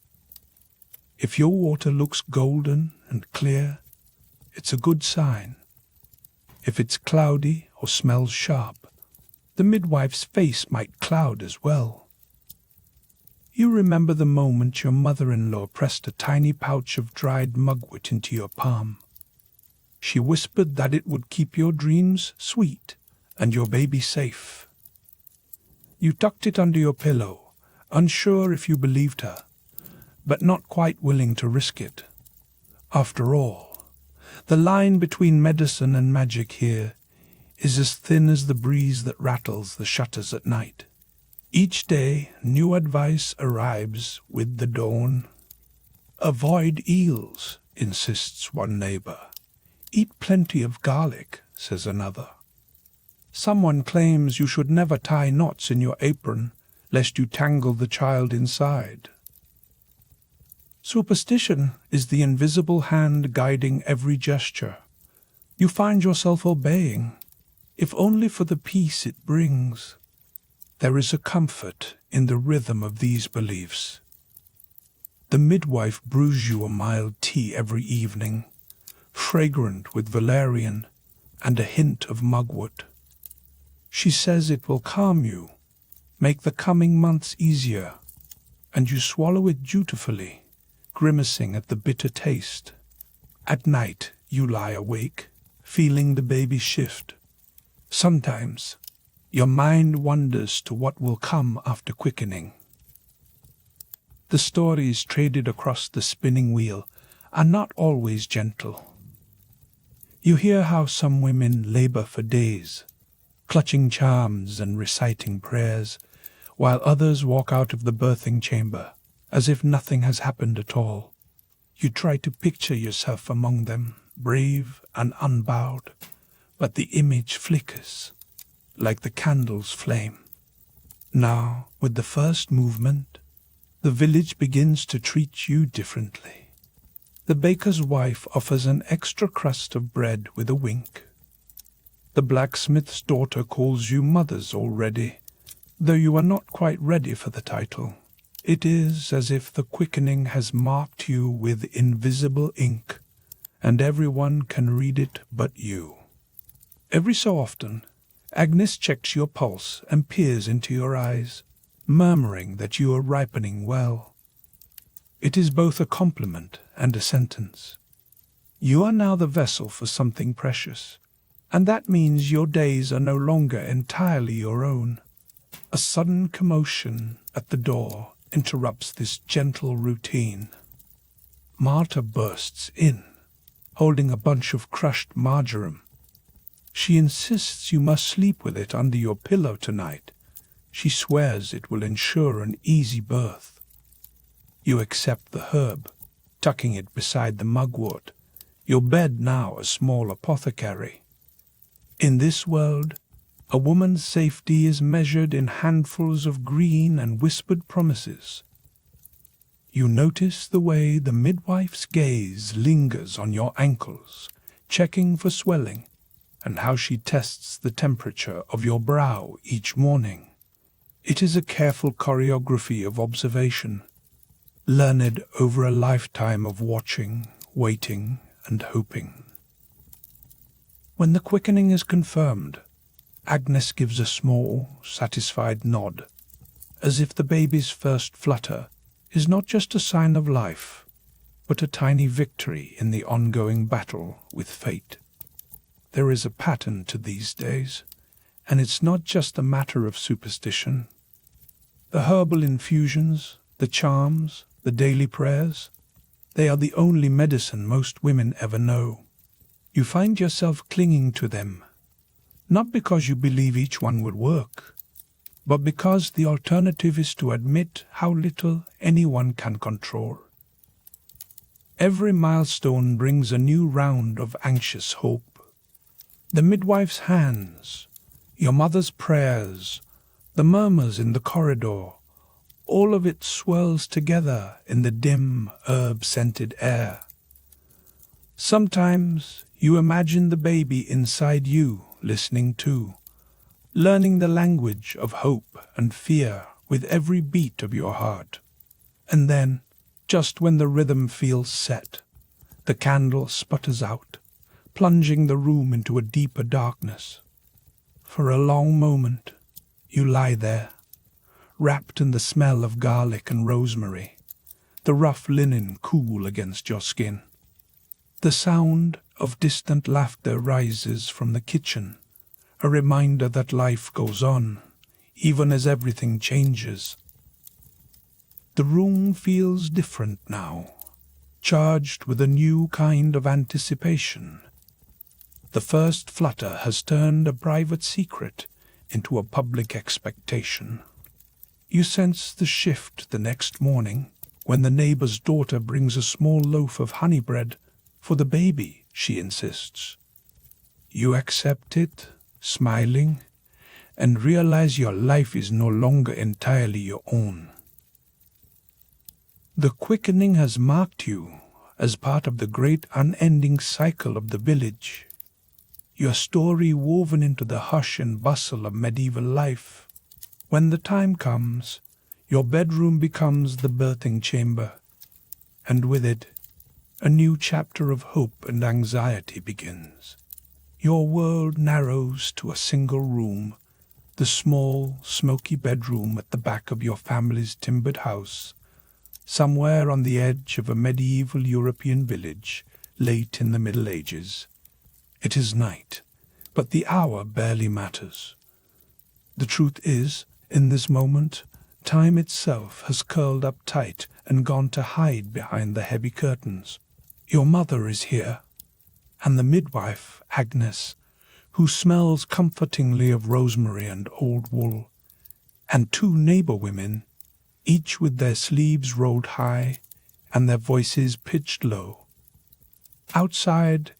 S1: If your water looks golden and clear, it's a good sign. If it's cloudy or smells sharp, the midwife's face might cloud as well. You remember the moment your mother-in-law pressed a tiny pouch of dried mugwort into your palm. She whispered that it would keep your dreams sweet and your baby safe. You tucked it under your pillow, unsure if you believed her, but not quite willing to risk it. After all, the line between medicine and magic here is as thin as the breeze that rattles the shutters at night. Each day, new advice arrives with the dawn. Avoid eels, insists one neighbor. Eat plenty of garlic, says another. Someone claims you should never tie knots in your apron, lest you tangle the child inside. Superstition is the invisible hand guiding every gesture. You find yourself obeying, if only for the peace it brings. There is a comfort in the rhythm of these beliefs. The midwife brews you a mild tea every evening, fragrant with valerian and a hint of mugwort. She says it will calm you, make the coming months easier, and you swallow it dutifully, grimacing at the bitter taste. At night you lie awake, feeling the baby shift. Sometimes Your mind wanders to what will come after quickening. The stories traded across the spinning wheel are not always gentle. You hear how some women labor for days, clutching charms and reciting prayers, while others walk out of the birthing chamber as if nothing has happened at all. You try to picture yourself among them, brave and unbowed, but the image flickers like the candle's flame. Now, with the first movement, the village begins to treat you differently. The baker's wife offers an extra crust of bread with a wink. The blacksmith's daughter calls you mothers already, though you are not quite ready for the title. It is as if the quickening has marked you with invisible ink, and everyone can read it but you. Every so often, Agnes checks your pulse and peers into your eyes, murmuring that you are ripening well. It is both a compliment and a sentence. You are now the vessel for something precious, and that means your days are no longer entirely your own. A sudden commotion at the door interrupts this gentle routine. Marta bursts in, holding a bunch of crushed marjoram. She insists you must sleep with it under your pillow tonight. She swears it will ensure an easy birth. You accept the herb, tucking it beside the mugwort, your bed now a small apothecary. In this world, a woman's safety is measured in handfuls of green and whispered promises. You notice the way the midwife's gaze lingers on your ankles, checking for swelling, and how she tests the temperature of your brow each morning. It is a careful choreography of observation, learned over a lifetime of watching, waiting, and hoping. When the quickening is confirmed, Agnes gives a small, satisfied nod, as if the baby's first flutter is not just a sign of life, but a tiny victory in the ongoing battle with fate. There is a pattern to these days, and it's not just a matter of superstition. The herbal infusions, the charms, the daily prayers, they are the only medicine most women ever know. You find yourself clinging to them, not because you believe each one will work, but because the alternative is to admit how little anyone can control. Every milestone brings a new round of anxious hope. The midwife's hands, your mother's prayers, the murmurs in the corridor, all of it swirls together in the dim, herb-scented air. Sometimes you imagine the baby inside you listening too, learning the language of hope and fear with every beat of your heart. And then, just when the rhythm feels set, the candle sputters out, plunging the room into a deeper darkness. For a long moment, you lie there, wrapped in the smell of garlic and rosemary, the rough linen cool against your skin. The sound of distant laughter rises from the kitchen, a reminder that life goes on, even as everything changes. The room feels different now, charged with a new kind of anticipation. The first flutter has turned a private secret into a public expectation. You sense the shift the next morning when the neighbor's daughter brings a small loaf of honey bread for the baby, she insists. You accept it, smiling, and realize your life is no longer entirely your own. The quickening has marked you as part of the great unending cycle of the village, your story woven into the hush and bustle of medieval life. When the time comes, your bedroom becomes the birthing chamber, and with it, a new chapter of hope and anxiety begins. Your world narrows to a single room, the small, smoky bedroom at the back of your family's timbered house, somewhere on the edge of a medieval European village, late in the Middle Ages. It is night, but the hour barely matters. The truth is, in this moment, time itself has curled up tight and gone to hide behind the heavy curtains. Your mother is here, and the midwife, Agnes, who smells comfortingly of rosemary and old wool, and two neighbor women, each with their sleeves rolled high and their voices pitched low. Outside,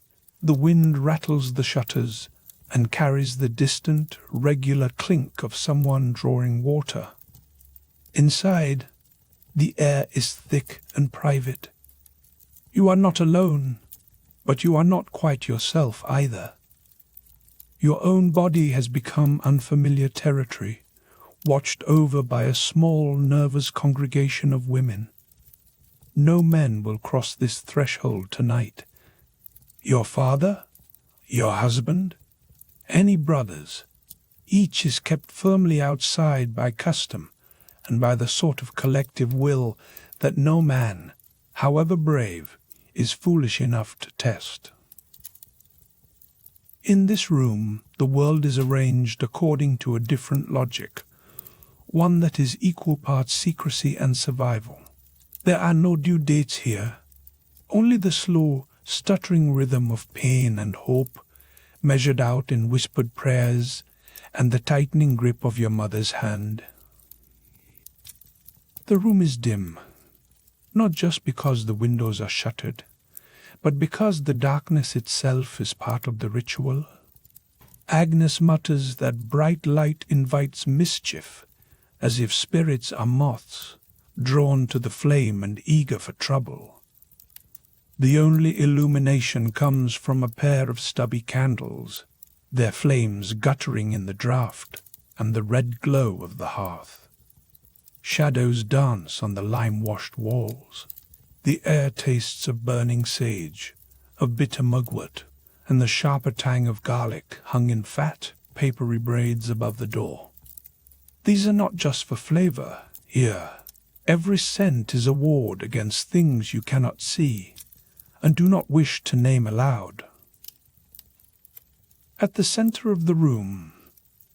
S1: the wind rattles the shutters and carries the distant, regular clink of someone drawing water. Inside, the air is thick and private. You are not alone, but you are not quite yourself either. Your own body has become unfamiliar territory, watched over by a small, nervous congregation of women. No men will cross this threshold tonight. Your father, your husband, any brothers, each is kept firmly outside by custom and by the sort of collective will that no man, however brave, is foolish enough to test. In this room, the world is arranged according to a different logic, one that is equal parts secrecy and survival. There are no due dates here, only the slow, stuttering rhythm of pain and hope, measured out in whispered prayers and the tightening grip of your mother's hand. The room is dim, not just because the windows are shuttered, but because the darkness itself is part of the ritual. Agnes mutters that bright light invites mischief, as if spirits are moths, drawn to the flame and eager for trouble. The only illumination comes from a pair of stubby candles, their flames guttering in the draught and the red glow of the hearth. Shadows dance on the lime-washed walls. The air tastes of burning sage, of bitter mugwort, and the sharper tang of garlic hung in fat, papery braids above the door. These are not just for flavor. Here, every scent is a ward against things you cannot see and do not wish to name aloud. At the center of the room,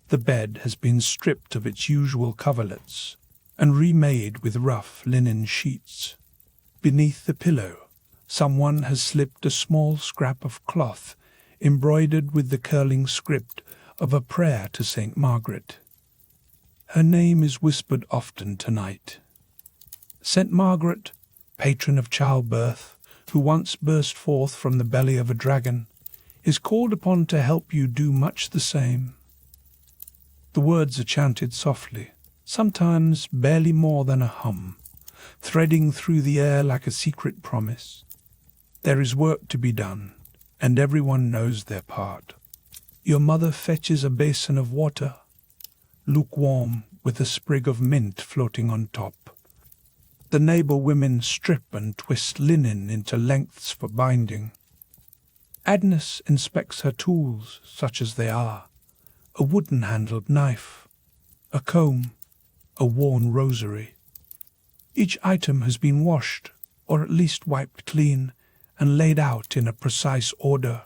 S1: the bed has been stripped of its usual coverlets and remade with rough linen sheets. Beneath the pillow, someone has slipped a small scrap of cloth embroidered with the curling script of a prayer to Saint Margaret. Her name is whispered often tonight. Saint Margaret, patron of childbirth, who once burst forth from the belly of a dragon, is called upon to help you do much the same. The words are chanted softly, sometimes barely more than a hum, threading through the air like a secret promise. There is work to be done, and everyone knows their part. Your mother fetches a basin of water, lukewarm, with a sprig of mint floating on top. The neighbor women strip and twist linen into lengths for binding. Agnes inspects her tools, such as they are: a wooden-handled knife, a comb, a worn rosary. Each item has been washed, or at least wiped clean, and laid out in a precise order.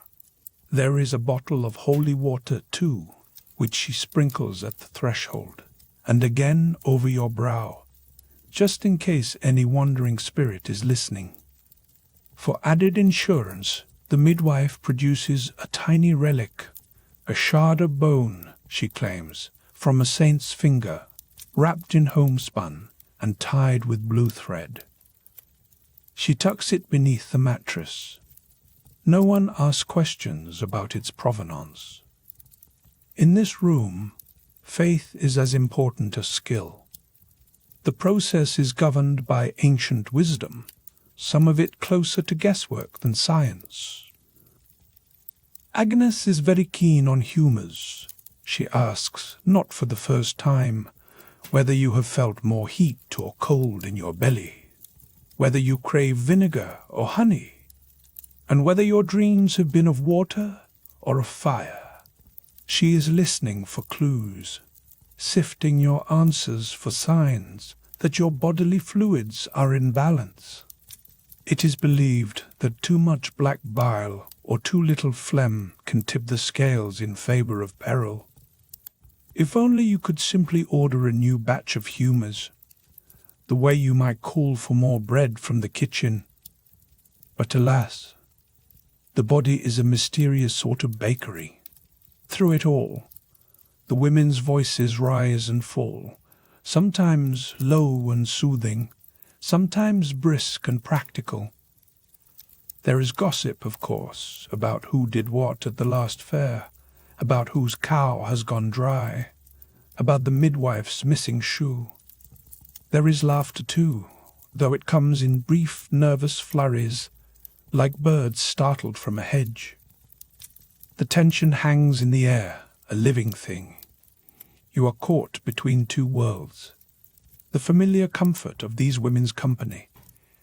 S1: There is a bottle of holy water, too, which she sprinkles at the threshold, and again over your brow, just in case any wandering spirit is listening. For added insurance, the midwife produces a tiny relic, a shard of bone, she claims, from a saint's finger, wrapped in homespun and tied with blue thread. She tucks it beneath the mattress. No one asks questions about its provenance. In this room, faith is as important as skill. The process is governed by ancient wisdom, some of it closer to guesswork than science. Agnes is very keen on humours. She asks, not for the first time, whether you have felt more heat or cold in your belly, whether you crave vinegar or honey, and whether your dreams have been of water or of fire. She is listening for clues, sifting your answers for signs that your bodily fluids are in balance. It is believed that too much black bile or too little phlegm can tip the scales in favor of peril. If only you could simply order a new batch of humours, the way you might call for more bread from the kitchen. But alas, the body is a mysterious sort of bakery. Through it all, the women's voices rise and fall, sometimes low and soothing, sometimes brisk and practical. There is gossip, of course, about who did what at the last fair, about whose cow has gone dry, about the midwife's missing shoe. There is laughter too, though it comes in brief, nervous flurries, like birds startled from a hedge. The tension hangs in the air, a living thing. You are caught between two worlds, the familiar comfort of these women's company,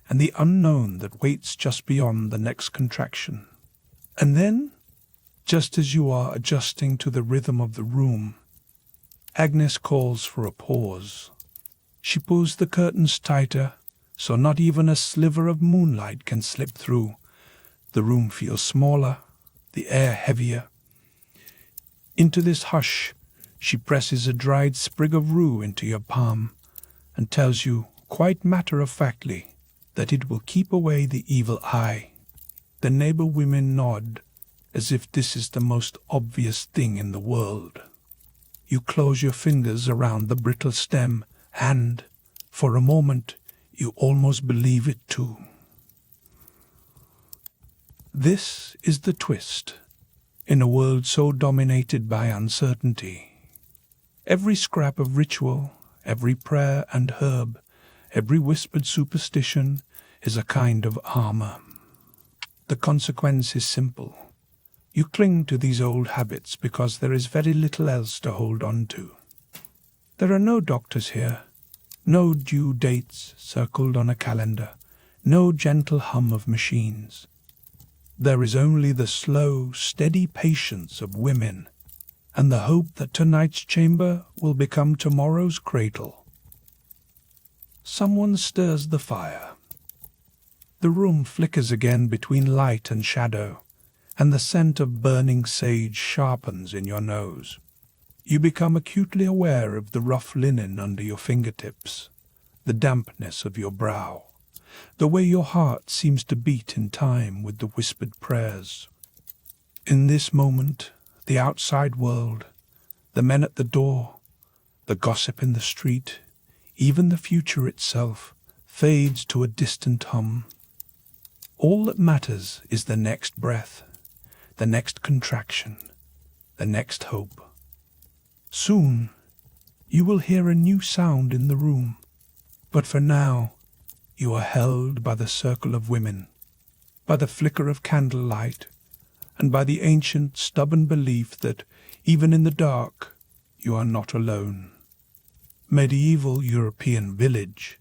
S1: and the unknown that waits just beyond the next contraction. And then, just as you are adjusting to the rhythm of the room, Agnes calls for a pause. She pulls the curtains tighter, so not even a sliver of moonlight can slip through. The room feels smaller, the air heavier. Into this hush, she presses a dried sprig of rue into your palm and tells you, quite matter-of-factly, that it will keep away the evil eye. The neighbor women nod, as if this is the most obvious thing in the world. You close your fingers around the brittle stem, and, for a moment, you almost believe it too. This is the twist, in a world so dominated by uncertainty. Every scrap of ritual, every prayer and herb, every whispered superstition is a kind of armor. The consequence is simple. You cling to these old habits because there is very little else to hold on to. There are no doctors here, no due dates circled on a calendar, no gentle hum of machines. There is only the slow, steady patience of women, and the hope that tonight's chamber will become tomorrow's cradle. Someone stirs the fire. The room flickers again between light and shadow, and the scent of burning sage sharpens in your nose. You become acutely aware of the rough linen under your fingertips, the dampness of your brow, the way your heart seems to beat in time with the whispered prayers. In this moment, the outside world, the men at the door, the gossip in the street, even the future itself, fades to a distant hum. All that matters is the next breath, the next contraction, the next hope. Soon, you will hear a new sound in the room, but for now, you are held by the circle of women, by the flicker of candlelight, and by the ancient, stubborn belief that, even in the dark, you are not alone. Medieval European village,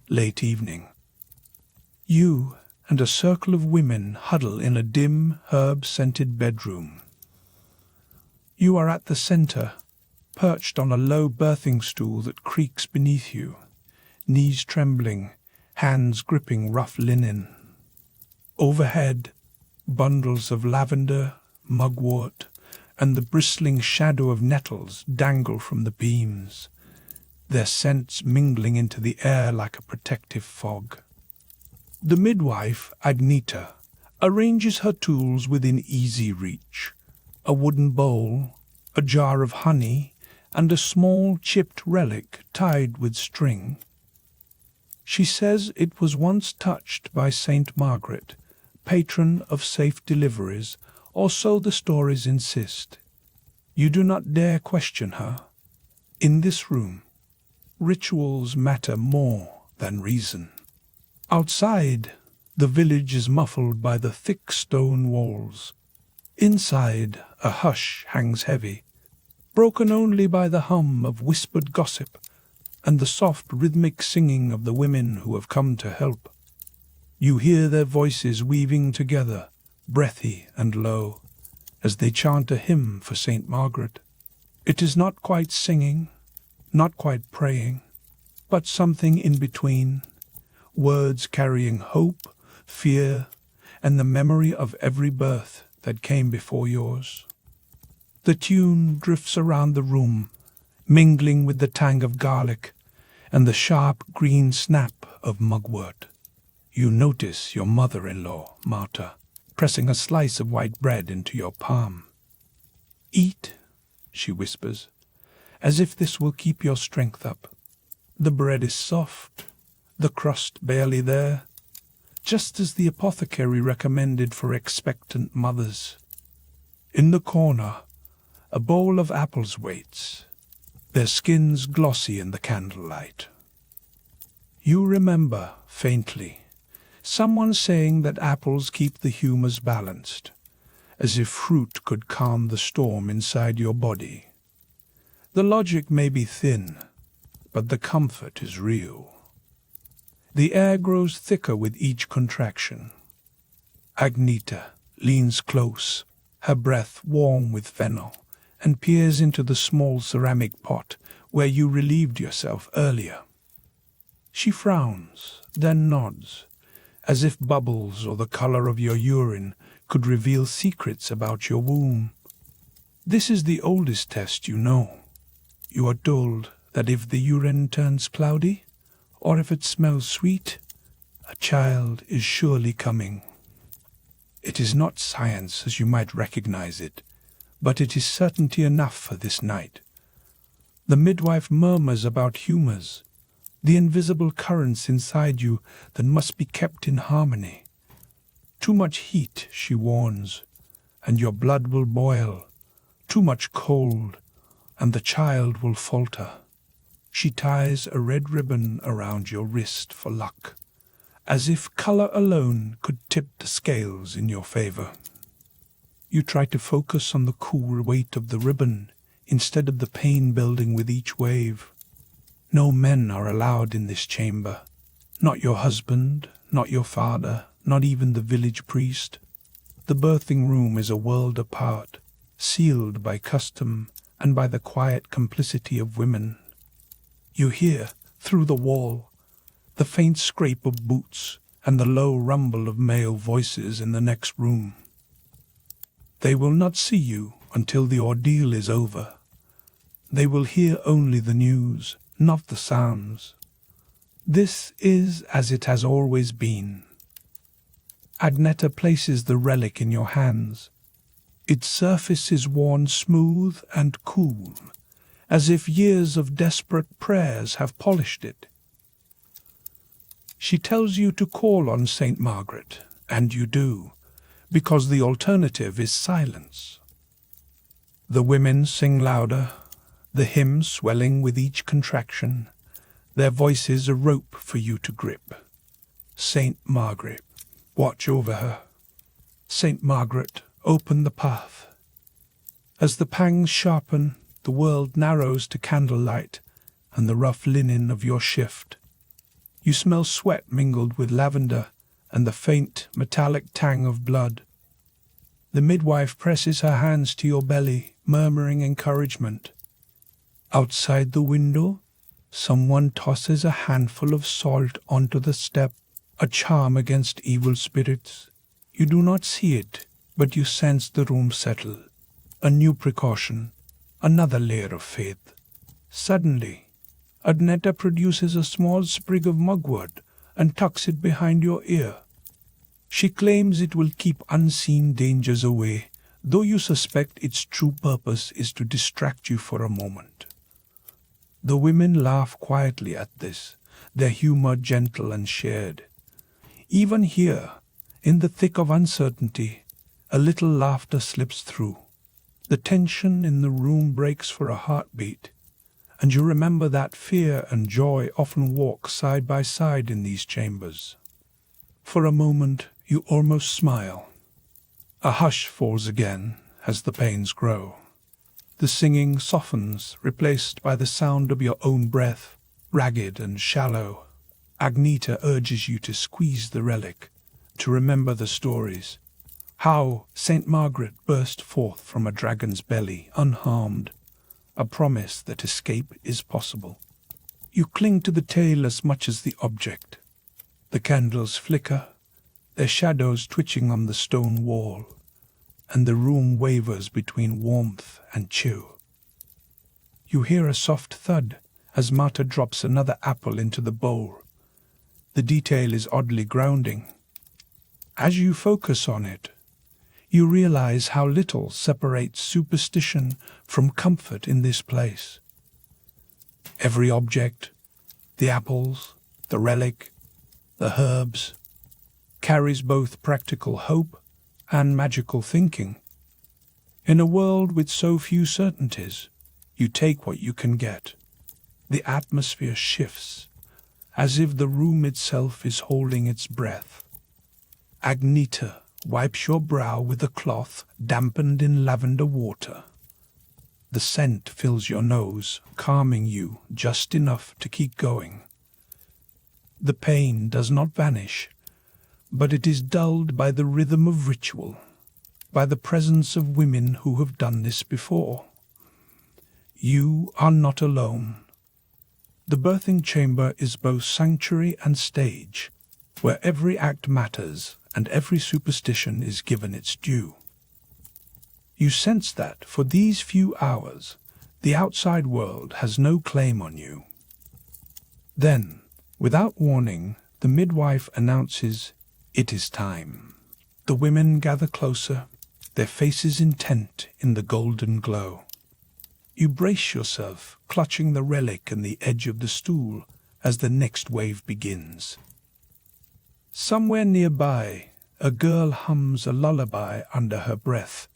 S1: late evening. You and a circle of women huddle in a dim, herb-scented bedroom. You are at the center, perched on a low birthing stool that creaks beneath you, knees trembling, hands gripping rough linen. Overhead, bundles of lavender, mugwort, and the bristling shadow of nettles dangle from the beams, their scents mingling into the air like a protective fog. The midwife, Agneta, arranges her tools within easy reach: a wooden bowl, a jar of honey, and a small chipped relic tied with string. She says it was once touched by Saint Margaret, patron of safe deliveries, or so the stories insist. You do not dare question her. In this room, rituals matter more than reason. Outside, the village is muffled by the thick stone walls. Inside, a hush hangs heavy, broken only by the hum of whispered gossip and the soft rhythmic singing of the women who have come to help. You hear their voices weaving together, breathy and low, as they chant a hymn for Saint Margaret. It is not quite singing, not quite praying, but something in between, words carrying hope, fear, and the memory of every birth that came before yours. The tune drifts around the room, mingling with the tang of garlic and the sharp green snap of mugwort. You notice your mother-in-law, Marta, pressing a slice of white bread into your palm. "Eat," she whispers, "as if this will keep your strength up. The bread is soft, the crust barely there, just as the apothecary recommended for expectant mothers. In the corner, a bowl of apples waits, their skins glossy in the candlelight. You remember, faintly, someone saying that apples keep the humors balanced, as if fruit could calm the storm inside your body. The logic may be thin, but the comfort is real. The air grows thicker with each contraction. Agneta leans close, her breath warm with fennel, and peers into the small ceramic pot where you relieved yourself earlier. She frowns, then nods, as if bubbles or the color of your urine could reveal secrets about your womb. This is the oldest test you know. You are told that if the urine turns cloudy, or if it smells sweet, a child is surely coming. It is not science as you might recognize it, but it is certainty enough for this night. The midwife murmurs about humors, the invisible currents inside you that must be kept in harmony. Too much heat, she warns, and your blood will boil. Too much cold, and the child will falter. She ties a red ribbon around your wrist for luck, as if color alone could tip the scales in your favor. You try to focus on the cool weight of the ribbon instead of the pain building with each wave. No men are allowed in this chamber. Not your husband, not your father, not even the village priest. The birthing room is a world apart, sealed by custom and by the quiet complicity of women. You hear, through the wall, the faint scrape of boots and the low rumble of male voices in the next room. They will not see you until the ordeal is over. They will hear only the news, not the sounds. This is as it has always been. Agneta places the relic in your hands. Its surface is worn smooth and cool, as if years of desperate prayers have polished it. She tells you to call on Saint Margaret, and you do, because the alternative is silence. The women sing louder, the hymn swelling with each contraction, their voices a rope for you to grip. Saint Margaret, watch over her. Saint Margaret, open the path. As the pangs sharpen, the world narrows to candlelight and the rough linen of your shift. You smell sweat mingled with lavender and the faint metallic tang of blood. The midwife presses her hands to your belly, murmuring encouragement. Outside the window, someone tosses a handful of salt onto the step, a charm against evil spirits. You do not see it, but you sense the room settle. A new precaution, another layer of faith. Suddenly, Agneta produces a small sprig of mugwort and tucks it behind your ear. She claims it will keep unseen dangers away, though you suspect its true purpose is to distract you for a moment. The women laugh quietly at this, their humor gentle and shared. Even here, in the thick of uncertainty, a little laughter slips through. The tension in the room breaks for a heartbeat, and you remember that fear and joy often walk side by side in these chambers. For a moment, you almost smile. A hush falls again as the pains grow. The singing softens, replaced by the sound of your own breath, ragged and shallow. Agneta urges you to squeeze the relic, to remember the stories. How Saint Margaret burst forth from a dragon's belly, unharmed, a promise that escape is possible. You cling to the tale as much as the object. The candles flicker, their shadows twitching on the stone wall, and the room wavers between warmth and chill. You hear a soft thud as Marta drops another apple into the bowl. The detail is oddly grounding. As you focus on it, you realize how little separates superstition from comfort in this place. Every object, the apples, the relic, the herbs, carries both practical hope and magical thinking. In a world with so few certainties, you take what you can get. The atmosphere shifts, as if the room itself is holding its breath. Agneta wipes your brow with a cloth dampened in lavender water. The scent fills your nose, calming you just enough to keep going. The pain does not vanish, but it is dulled by the rhythm of ritual, by the presence of women who have done this before. You are not alone. The birthing chamber is both sanctuary and stage, where every act matters and every superstition is given its due. You sense that, for these few hours, the outside world has no claim on you. Then, without warning, the midwife announces, "It is time." The women gather closer, their faces intent in the golden glow. You brace yourself, clutching the relic and the edge of the stool as the next wave begins. Somewhere nearby, a girl hums a lullaby under her breath,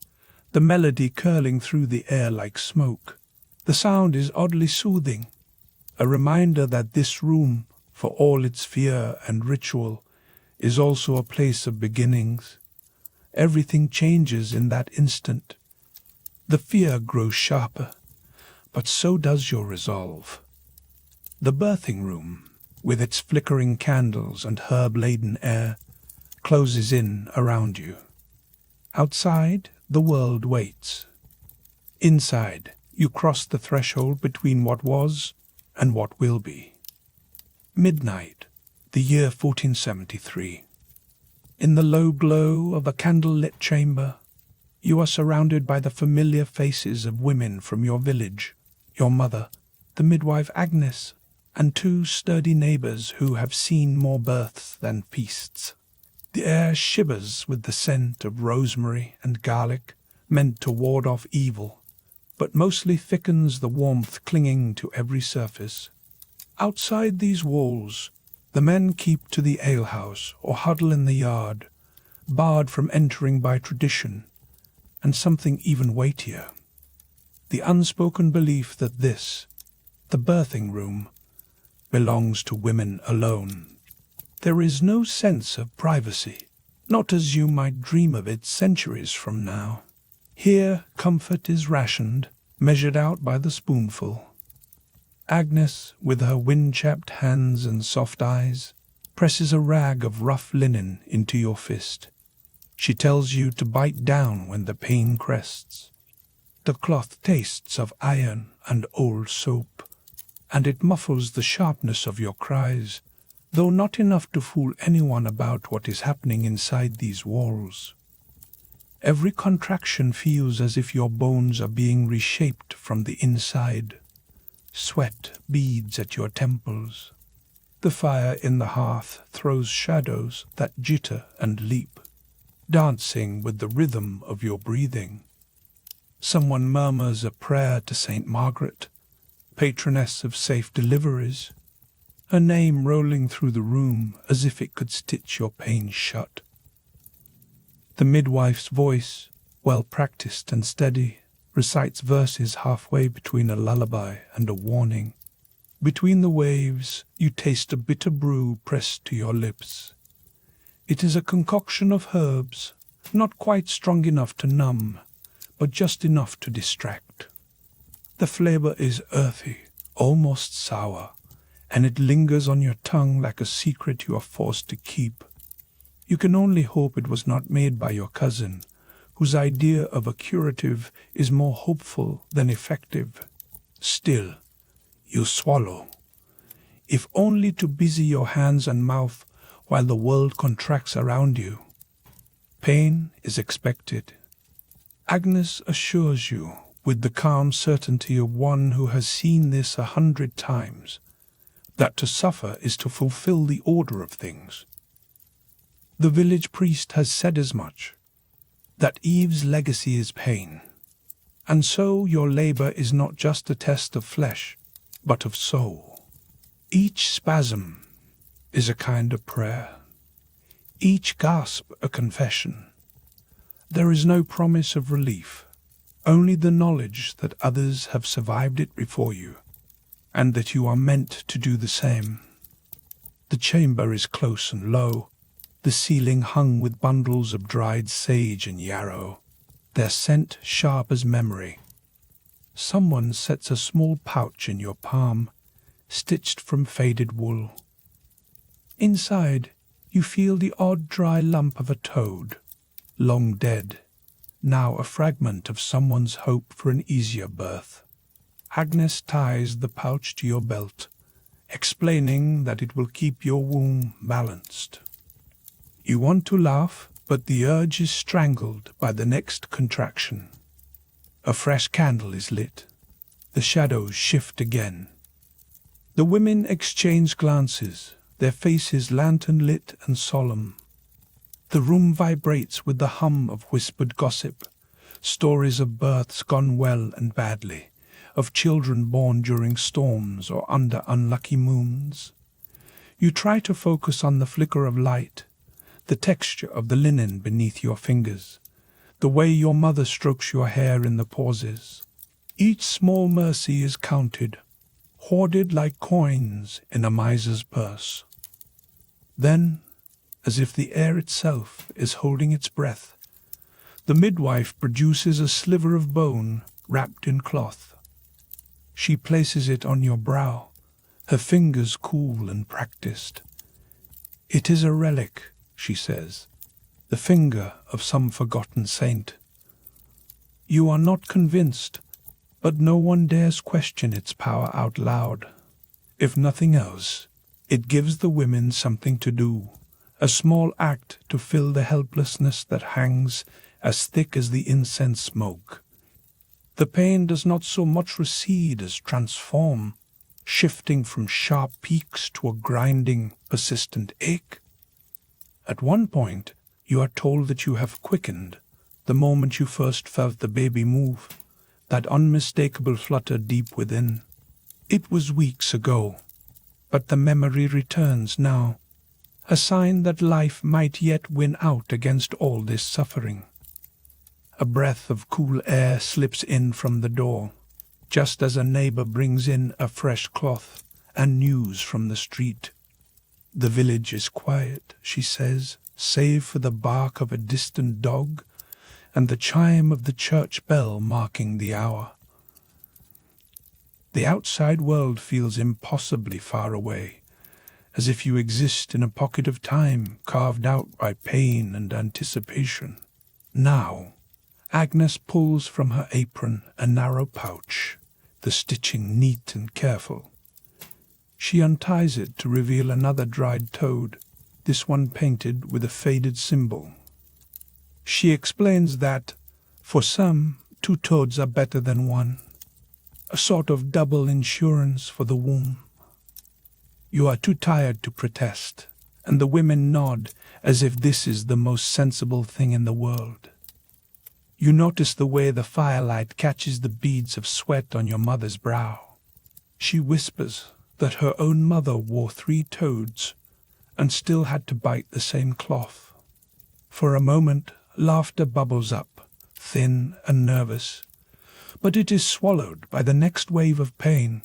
S1: the melody curling through the air like smoke. The sound is oddly soothing, a reminder that this room, for all its fear and ritual, is also a place of beginnings. Everything changes in that instant. The fear grows sharper, but so does your resolve. The birthing room, with its flickering candles and herb-laden air, closes in around you. Outside, the world waits. Inside, you cross the threshold between what was and what will be. Midnight, the year 1473. In the low glow of a candle-lit chamber, you are surrounded by the familiar faces of women from your village, your mother, the midwife Agnes, and two sturdy neighbors who have seen more births than feasts. The air shivers with the scent of rosemary and garlic, meant to ward off evil, but mostly thickens the warmth clinging to every surface. Outside these walls, the men keep to the alehouse or huddle in the yard, barred from entering by tradition, and something even weightier, the unspoken belief that this, the birthing room, belongs to women alone. There is no sense of privacy, not as you might dream of it centuries from now. Here comfort is rationed, measured out by the spoonful. Agnes, with her wind-chapped hands and soft eyes, presses a rag of rough linen into your fist. She tells you to bite down when the pain crests. The cloth tastes of iron and old soap, and it muffles the sharpness of your cries, though not enough to fool anyone about what is happening inside these walls. Every contraction feels as if your bones are being reshaped from the inside. Sweat beads at your temples. The fire in the hearth throws shadows that jitter and leap, dancing with the rhythm of your breathing. Someone murmurs a prayer to Saint Margaret, patroness of safe deliveries, her name rolling through the room as if it could stitch your pain shut. The midwife's voice, well practiced and steady, recites verses halfway between a lullaby and a warning. Between the waves, you taste a bitter brew pressed to your lips. It is a concoction of herbs, not quite strong enough to numb, but just enough to distract. The flavor is earthy, almost sour, and it lingers on your tongue like a secret you are forced to keep. You can only hope it was not made by your cousin, whose idea of a curative is more hopeful than effective. Still, you swallow, if only to busy your hands and mouth while the world contracts around you. Pain is expected. Agnes assures you, with the calm certainty of one who has seen this 100 times, that to suffer is to fulfill the order of things. The village priest has said as much, that Eve's legacy is pain. And so your labor is not just a test of flesh, but of soul. Each spasm is a kind of prayer. Each gasp a confession. There is no promise of relief, only the knowledge that others have survived it before you, and that you are meant to do the same. The chamber is close and low, the ceiling hung with bundles of dried sage and yarrow, their scent sharp as memory. Someone sets a small pouch in your palm, stitched from faded wool. Inside, you feel the odd dry lump of a toad, long dead, now a fragment of someone's hope for an easier birth. Agnes ties the pouch to your belt, explaining that it will keep your womb balanced. You want to laugh, but the urge is strangled by the next contraction. A fresh candle is lit. The shadows shift again. The women exchange glances, their faces lantern-lit and solemn. The room vibrates with the hum of whispered gossip, stories of births gone well and badly, of children born during storms or under unlucky moons. You try to focus on the flicker of light, the texture of the linen beneath your fingers, the way your mother strokes your hair in the pauses. Each small mercy is counted, hoarded like coins in a miser's purse. Then, as if the air itself is holding its breath, the midwife produces a sliver of bone wrapped in cloth. She places it on your brow, her fingers cool and practiced. It is a relic, she says, the finger of some forgotten saint. You are not convinced, but no one dares question its power out loud. If nothing else, it gives the women something to do, a small act to fill the helplessness that hangs as thick as the incense smoke. The pain does not so much recede as transform, shifting from sharp peaks to a grinding, persistent ache. At one point, you are told that you have quickened the moment you first felt the baby move, that unmistakable flutter deep within. It was weeks ago, but the memory returns now, a sign that life might yet win out against all this suffering. A breath of cool air slips in from the door, just as a neighbor brings in a fresh cloth and news from the street. The village is quiet, she says, save for the bark of a distant dog and the chime of the church bell marking the hour. The outside world feels impossibly far away, as if you exist in a pocket of time carved out by pain and anticipation. Now, Agnes pulls from her apron a narrow pouch, the stitching neat and careful. She unties it to reveal another dried toad, this one painted with a faded symbol. She explains that, for some, 2 toads are better than 1, a sort of double insurance for the womb. You are too tired to protest, and the women nod as if this is the most sensible thing in the world. You notice the way the firelight catches the beads of sweat on your mother's brow. She whispers that her own mother wore 3 toads and still had to bite the same cloth. For a moment, laughter bubbles up, thin and nervous, but it is swallowed by the next wave of pain.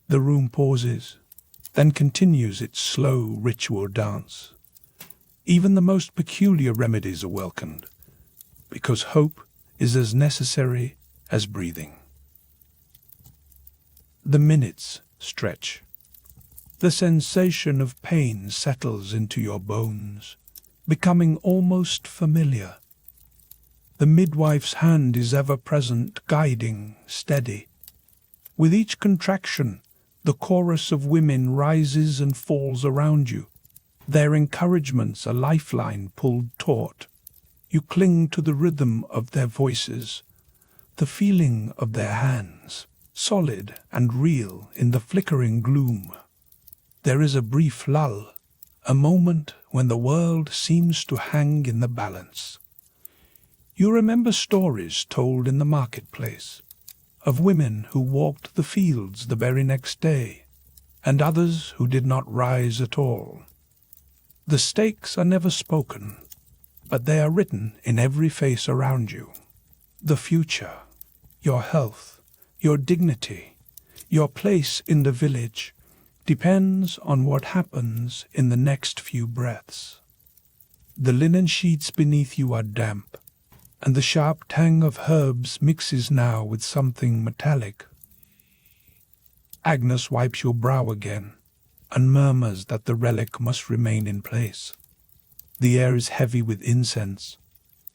S1: The room pauses, then continues its slow ritual dance. Even the most peculiar remedies are welcomed, because hope is as necessary as breathing. The minutes stretch. The sensation of pain settles into your bones, becoming almost familiar. The midwife's hand is ever present, guiding, steady. With each contraction, the chorus of women rises and falls around you, their encouragements a lifeline pulled taut. You cling to the rhythm of their voices, the feeling of their hands, solid and real in the flickering gloom. There is a brief lull, a moment when the world seems to hang in the balance. You remember stories told in the marketplace of women who walked the fields the very next day, and others who did not rise at all. The stakes are never spoken, but they are written in every face around you. The future, your health, your dignity, your place in the village depends on what happens in the next few breaths. The linen sheets beneath you are damp, and the sharp tang of herbs mixes now with something metallic. Agnes wipes your brow again and murmurs that the relic must remain in place. The air is heavy with incense,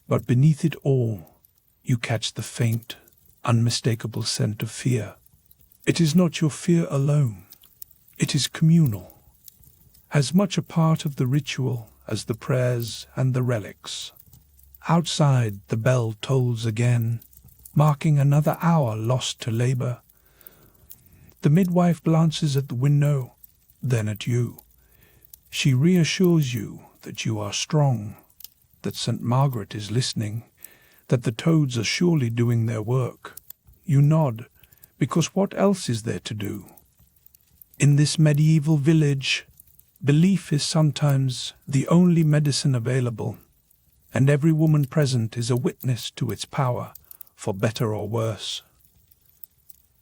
S1: but beneath it all you catch the faint, unmistakable scent of fear. It is not your fear alone. It is communal, as much a part of the ritual as the prayers and the relics. Outside, the bell tolls again, marking another hour lost to labor. The midwife glances at the window, then at you. She reassures you that you are strong, that St. Margaret is listening, that the toads are surely doing their work. You nod, because what else is there to do? In this medieval village, belief is sometimes the only medicine available, and every woman present is a witness to its power, for better or worse.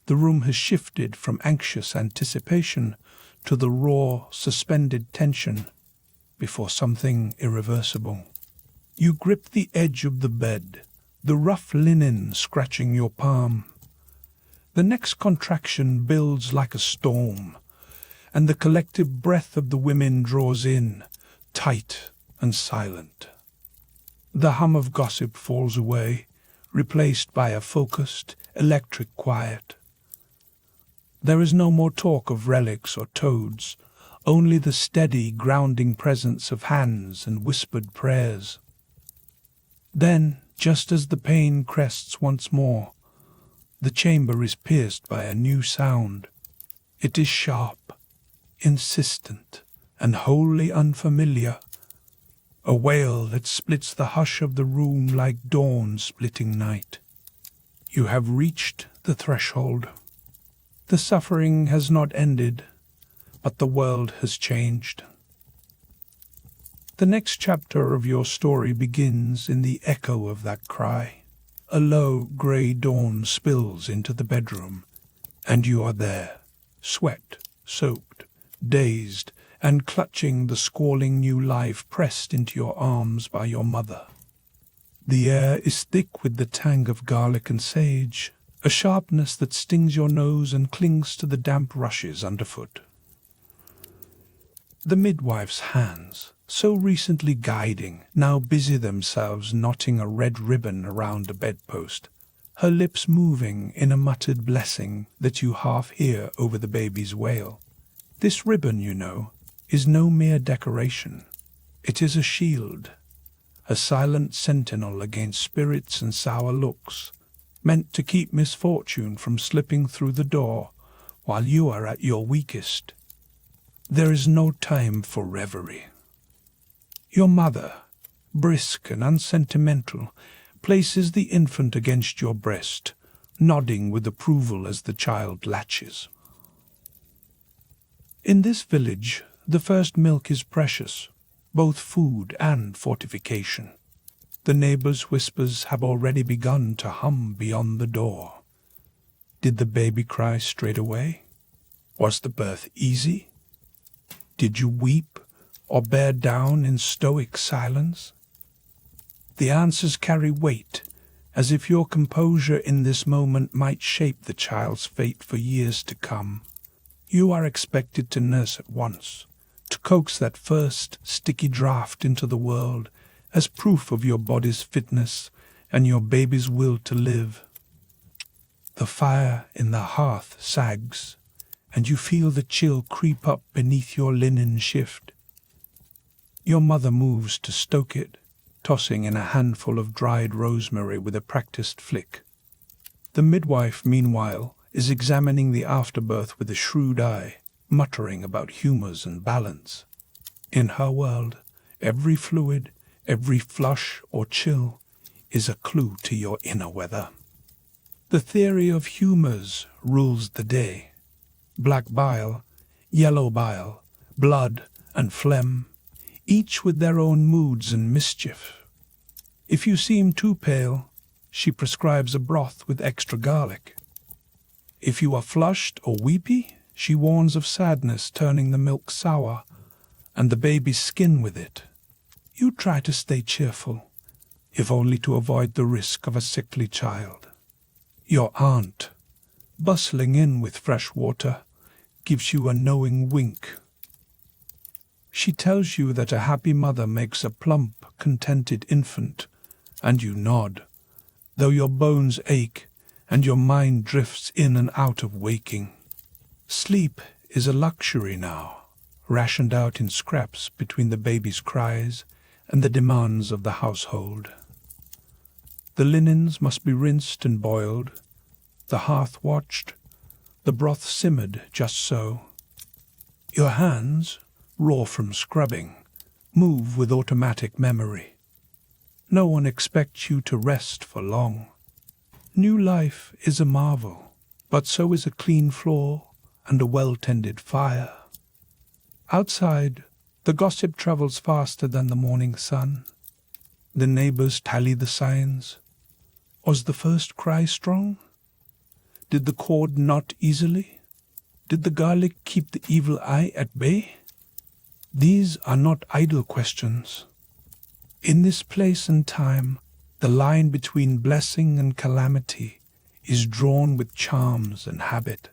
S1: The room has shifted from anxious anticipation to the raw, suspended tension before something irreversible. You grip the edge of the bed, the rough linen scratching your palm. The next contraction builds like a storm, and the collective breath of the women draws in, tight and silent. The hum of gossip falls away, replaced by a focused, electric quiet. There is no more talk of relics or toads, only the steady, grounding presence of hands and whispered prayers. Then, just as the pain crests once more, the chamber is pierced by a new sound. It is sharp, insistent, and wholly unfamiliar. A wail that splits the hush of the room like dawn splitting night. You have reached the threshold. The suffering has not ended, but the world has changed. The next chapter of your story begins in the echo of that cry. A low, grey dawn spills into the bedroom, and you are there, sweat, soaked, dazed, and clutching the squalling new life pressed into your arms by your mother. The air is thick with the tang of garlic and sage, a sharpness that stings your nose and clings to the damp rushes underfoot. The midwife's hands, so recently guiding, now busy themselves knotting a red ribbon around a bedpost, her lips moving in a muttered blessing that you half hear over the baby's wail. This ribbon, you know, is no mere decoration. It is a shield, a silent sentinel against spirits and sour looks, meant to keep misfortune from slipping through the door while you are at your weakest. There is no time for reverie. Your mother, brisk and unsentimental, places the infant against your breast, nodding with approval as the child latches. In this village, the first milk is precious, both food and fortification. The neighbors' whispers have already begun to hum beyond the door. Did the baby cry straight away? Was the birth easy? Did you weep or bear down in stoic silence? The answers carry weight, as if your composure in this moment might shape the child's fate for years to come. You are expected to nurse at once, to coax that first sticky draught into the world as proof of your body's fitness and your baby's will to live. The fire in the hearth sags, and you feel the chill creep up beneath your linen shift. Your mother moves to stoke it, tossing in a handful of dried rosemary with a practiced flick. The midwife, meanwhile, is examining the afterbirth with a shrewd eye, muttering about humors and balance. In her world, every fluid, every flush or chill is a clue to your inner weather. The theory of humors rules the day. Black bile, yellow bile, blood and phlegm, each with their own moods and mischief. If you seem too pale, she prescribes a broth with extra garlic. If you are flushed or weepy, she warns of sadness turning the milk sour and the baby's skin with it. You try to stay cheerful, if only to avoid the risk of a sickly child. Your aunt, bustling in with fresh water, gives you a knowing wink. She tells you that a happy mother makes a plump, contented infant, and you nod, though your bones ache and your mind drifts in and out of waking. Sleep is a luxury now, rationed out in scraps between the baby's cries and the demands of the household. The linens must be rinsed and boiled, the hearth watched, the broth simmered just so. Your hands, raw from scrubbing, move with automatic memory. No one expects you to rest for long. New life is a marvel, but so is a clean floor and a well-tended fire. Outside, the gossip travels faster than the morning sun. The neighbors tally the signs. Was the first cry strong? Did the cord knot easily? Did the garlic keep the evil eye at bay? These are not idle questions. In this place and time, the line between blessing and calamity is drawn with charms and habit.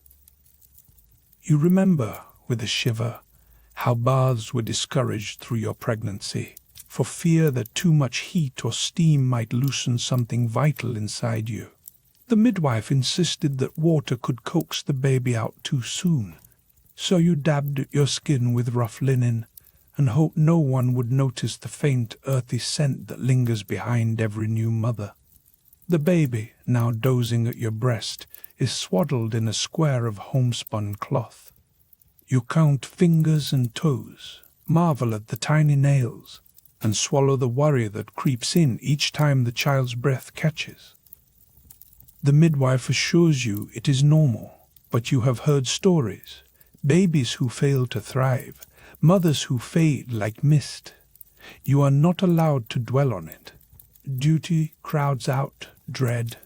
S1: You remember, with a shiver, how baths were discouraged through your pregnancy, for fear that too much heat or steam might loosen something vital inside you. The midwife insisted that water could coax the baby out too soon, so you dabbed your skin with rough linen and hoped no one would notice the faint, earthy scent that lingers behind every new mother. The baby, now dozing at your breast, is swaddled in a square of homespun cloth. You count fingers and toes, marvel at the tiny nails, and swallow the worry that creeps in each time the child's breath catches. The midwife assures you it is normal, but you have heard stories, babies who fail to thrive, mothers who fade like mist. You are not allowed to dwell on it. Duty crowds out dread.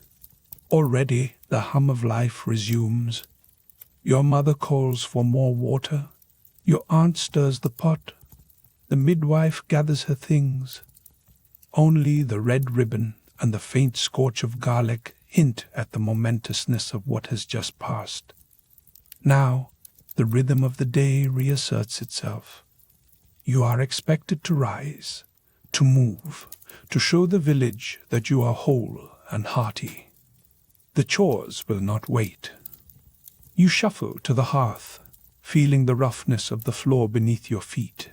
S1: Already the hum of life resumes. Your mother calls for more water. Your aunt stirs the pot. The midwife gathers her things. Only the red ribbon and the faint scorch of garlic hint at the momentousness of what has just passed. Now, the rhythm of the day reasserts itself. You are expected to rise, to move, to show the village that you are whole and hearty. The chores will not wait. You shuffle to the hearth, feeling the roughness of the floor beneath your feet,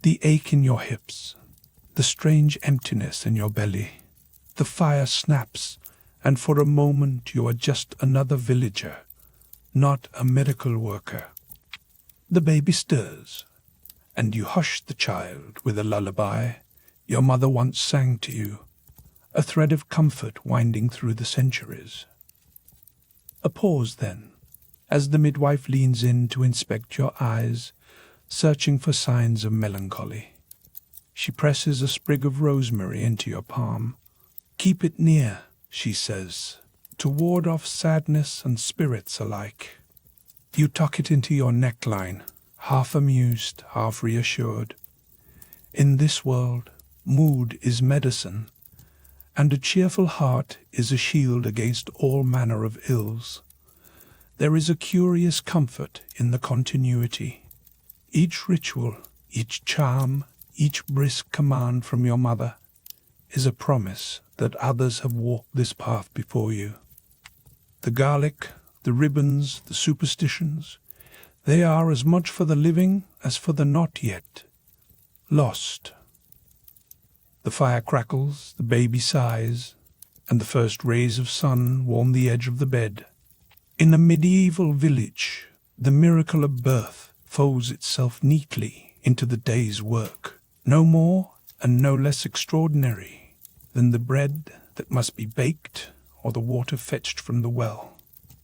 S1: the ache in your hips, the strange emptiness in your belly. The fire snaps, and for a moment you are just another villager, not a miracle worker. The baby stirs, and you hush the child with a lullaby your mother once sang to you, a thread of comfort winding through the centuries. A pause then, as the midwife leans in to inspect your eyes, searching for signs of melancholy. She presses a sprig of rosemary into your palm. Keep it near, she says, to ward off sadness and spirits alike. You tuck it into your neckline, half amused, half reassured. In this world, mood is medicine, and a cheerful heart is a shield against all manner of ills. There is a curious comfort in the continuity. Each ritual, each charm, each brisk command from your mother is a promise that others have walked this path before you. The garlic, the ribbons, the superstitions, they are as much for the living as for the not yet. Lost. The fire crackles, the baby sighs. and the first rays of sun warm the edge of the bed. In a medieval village, the miracle of birth folds itself neatly into the day's work, no more and no less extraordinary than the bread that must be baked or the water fetched from the well.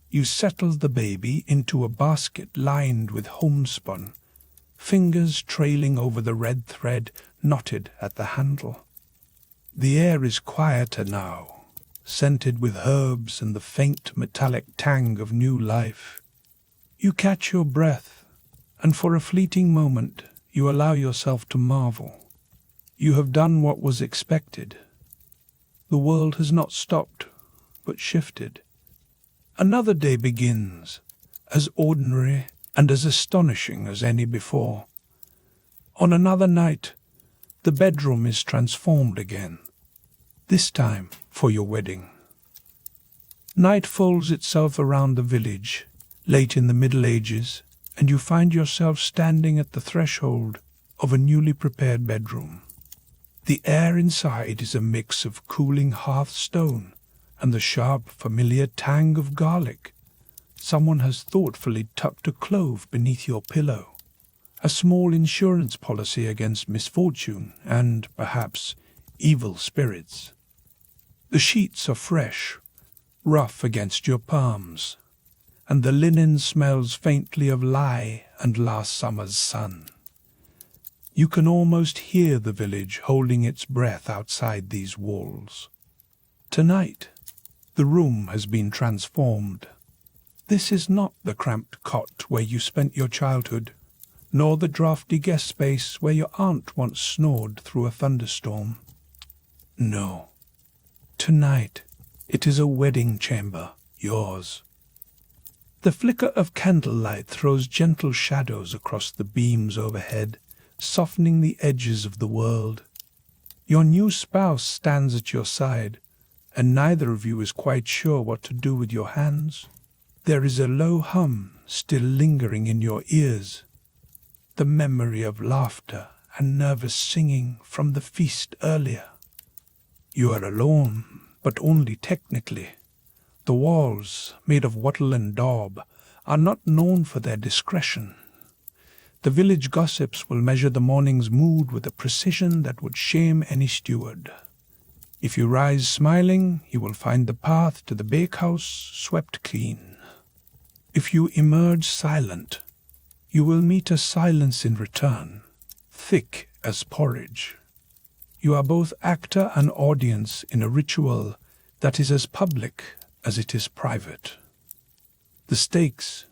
S1: You settle the baby into a basket lined with homespun, fingers trailing over the red thread knotted at the handle. The air is quieter now, scented with herbs and the faint metallic tang of new life. You catch your breath, and for a fleeting moment you allow yourself to marvel. You have done what was expected. The world has not stopped, but shifted. Another day begins, as ordinary and as astonishing as any before. On another night, the bedroom is transformed again, this time for your wedding. Night folds itself around the village, late in the Middle Ages, and you find yourself standing at the threshold of a newly prepared bedroom. The air inside is a mix of cooling hearthstone and the sharp, familiar tang of garlic. Someone has thoughtfully tucked a clove beneath your pillow, a small insurance policy against misfortune and, perhaps, evil spirits. The sheets are fresh, rough against your palms, and the linen smells faintly of lye and last summer's sun. You can almost hear the village holding its breath outside these walls. Tonight, the room has been transformed. This is not the cramped cot where you spent your childhood, nor the draughty guest space where your aunt once snored through a thunderstorm. No. Tonight, it is a wedding chamber, yours. The flicker of candlelight throws gentle shadows across the beams overhead, softening the edges of the world. Your new spouse stands at your side, and neither of you is quite sure what to do with your hands. There is a low hum still lingering in your ears, the memory of laughter and nervous singing from the feast earlier. You are alone, but only technically. The walls, made of wattle and daub, are not known for their discretion. The village gossips will measure the morning's mood with a precision that would shame any steward. If you rise smiling, you will find the path to the bakehouse swept clean. If you emerge silent, you will meet a silence in return, thick as porridge. You are both actor and audience in a ritual that is as public as it is private. The stakes,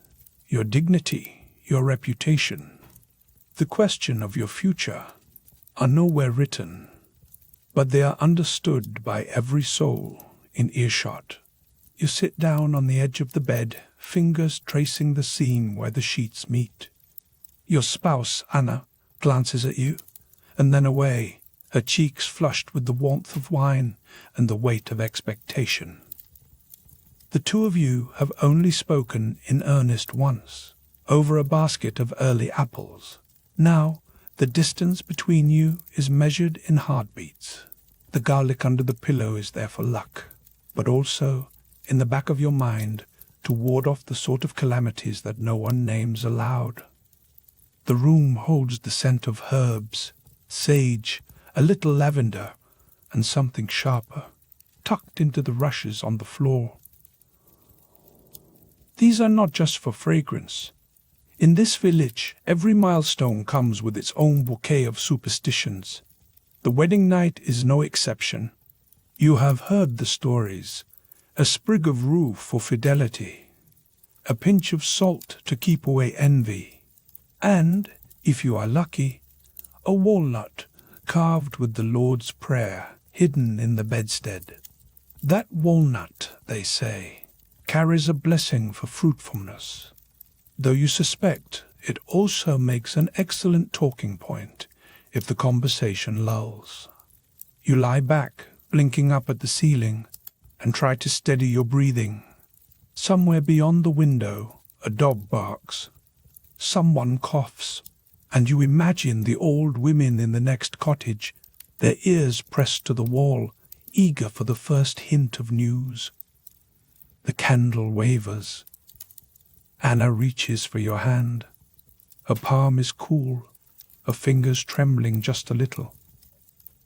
S1: your dignity, your reputation, the question of your future are nowhere written, but they are understood by every soul in earshot. You sit down on the edge of the bed, fingers tracing the seam where the sheets meet. Your spouse, Anna, glances at you, and then away, her cheeks flushed with the warmth of wine and the weight of expectation. The two of you have only spoken in earnest once, over a basket of early apples. Now, the distance between you is measured in heartbeats. The garlic under the pillow is there for luck, but also in the back of your mind to ward off the sort of calamities that no one names aloud. The room holds the scent of herbs, sage, a little lavender, and something sharper, tucked into the rushes on the floor. These are not just for fragrance. In this village, every milestone comes with its own bouquet of superstitions. The wedding night is no exception. You have heard the stories. A sprig of rue for fidelity, a pinch of salt to keep away envy, and, if you are lucky, a walnut carved with the Lord's Prayer hidden in the bedstead. That walnut, they say, carries a blessing for fruitfulness, though you suspect it also makes an excellent talking point if the conversation lulls. You lie back, blinking up at the ceiling, and try to steady your breathing. Somewhere beyond the window, a dog barks. Someone coughs, and you imagine the old women in the next cottage, their ears pressed to the wall, eager for the first hint of news. The candle wavers. Anna reaches for your hand. Her palm is cool, her fingers trembling just a little.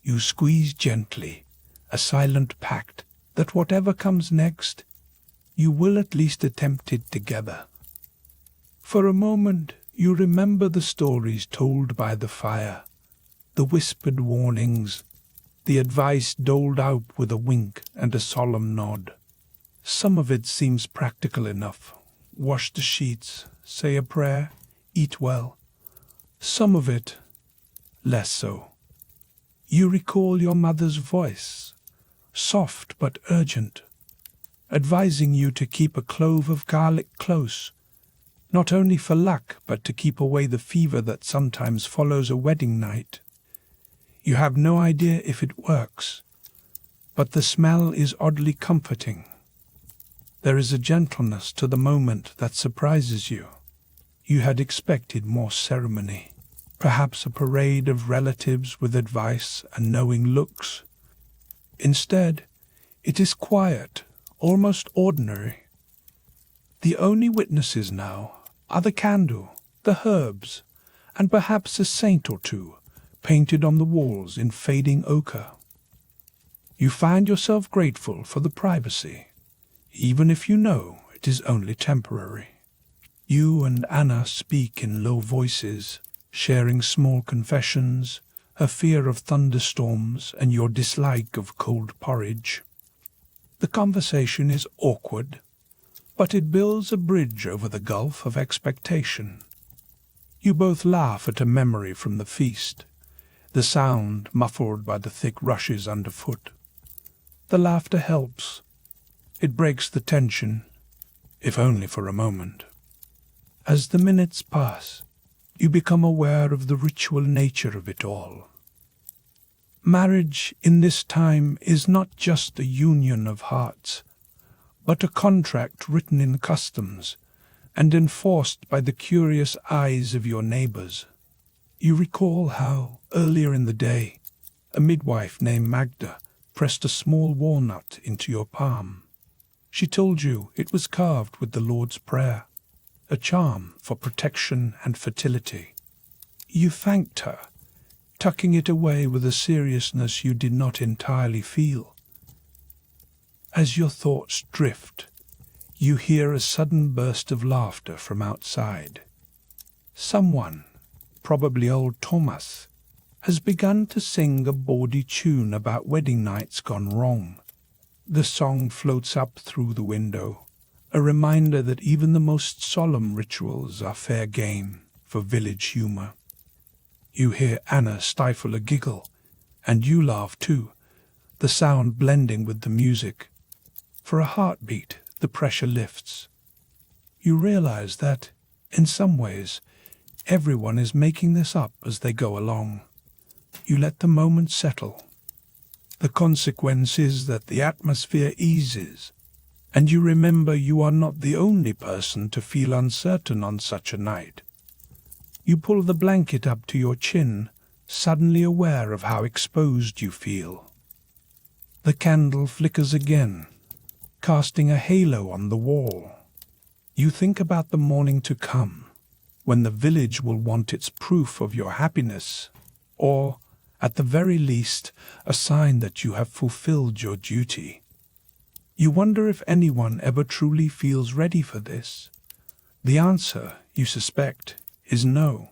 S1: You squeeze gently, a silent pact that whatever comes next, you will at least attempt it together. For a moment, you remember the stories told by the fire, the whispered warnings, the advice doled out with a wink and a solemn nod. Some of it seems practical enough. Wash the sheets, say a prayer, eat well. Some of it, less so. You recall your mother's voice, soft but urgent, advising you to keep a clove of garlic close, not only for luck, but to keep away the fever that sometimes follows a wedding night. You have no idea if it works, but the smell is oddly comforting. There is a gentleness to the moment that surprises you. You had expected more ceremony, perhaps a parade of relatives with advice and knowing looks. Instead, it is quiet, almost ordinary. The only witnesses now are the candle, the herbs, and perhaps a saint or two painted on the walls in fading ochre. You find yourself grateful for the privacy, even if you know it is only temporary. You and Anna speak in low voices, sharing small confessions, her fear of thunderstorms and your dislike of cold porridge. The conversation is awkward, but it builds a bridge over the gulf of expectation. You both laugh at a memory from the feast, the sound muffled by the thick rushes underfoot. The laughter helps. It breaks the tension, if only for a moment. As the minutes pass, you become aware of the ritual nature of it all. Marriage in this time is not just a union of hearts, but a contract written in customs and enforced by the curious eyes of your neighbors. You recall how, earlier in the day, a midwife named Magda pressed a small walnut into your palm. She told you it was carved with the Lord's Prayer, a charm for protection and fertility. You thanked her, tucking it away with a seriousness you did not entirely feel. As your thoughts drift, you hear a sudden burst of laughter from outside. Someone, probably old Thomas, has begun to sing a bawdy tune about wedding nights gone wrong. The song floats up through the window, a reminder that even the most solemn rituals are fair game for village humor. You hear Anna stifle a giggle, and you laugh too, the sound blending with the music. For a heartbeat, the pressure lifts. You realize that, in some ways, everyone is making this up as they go along. You let the moment settle. The consequence is that the atmosphere eases, and you remember you are not the only person to feel uncertain on such a night. You pull the blanket up to your chin, suddenly aware of how exposed you feel. The candle flickers again, casting a halo on the wall. You think about the morning to come, when the village will want its proof of your happiness, or, at the very least, a sign that you have fulfilled your duty. You wonder if anyone ever truly feels ready for this. The answer, you suspect, is no.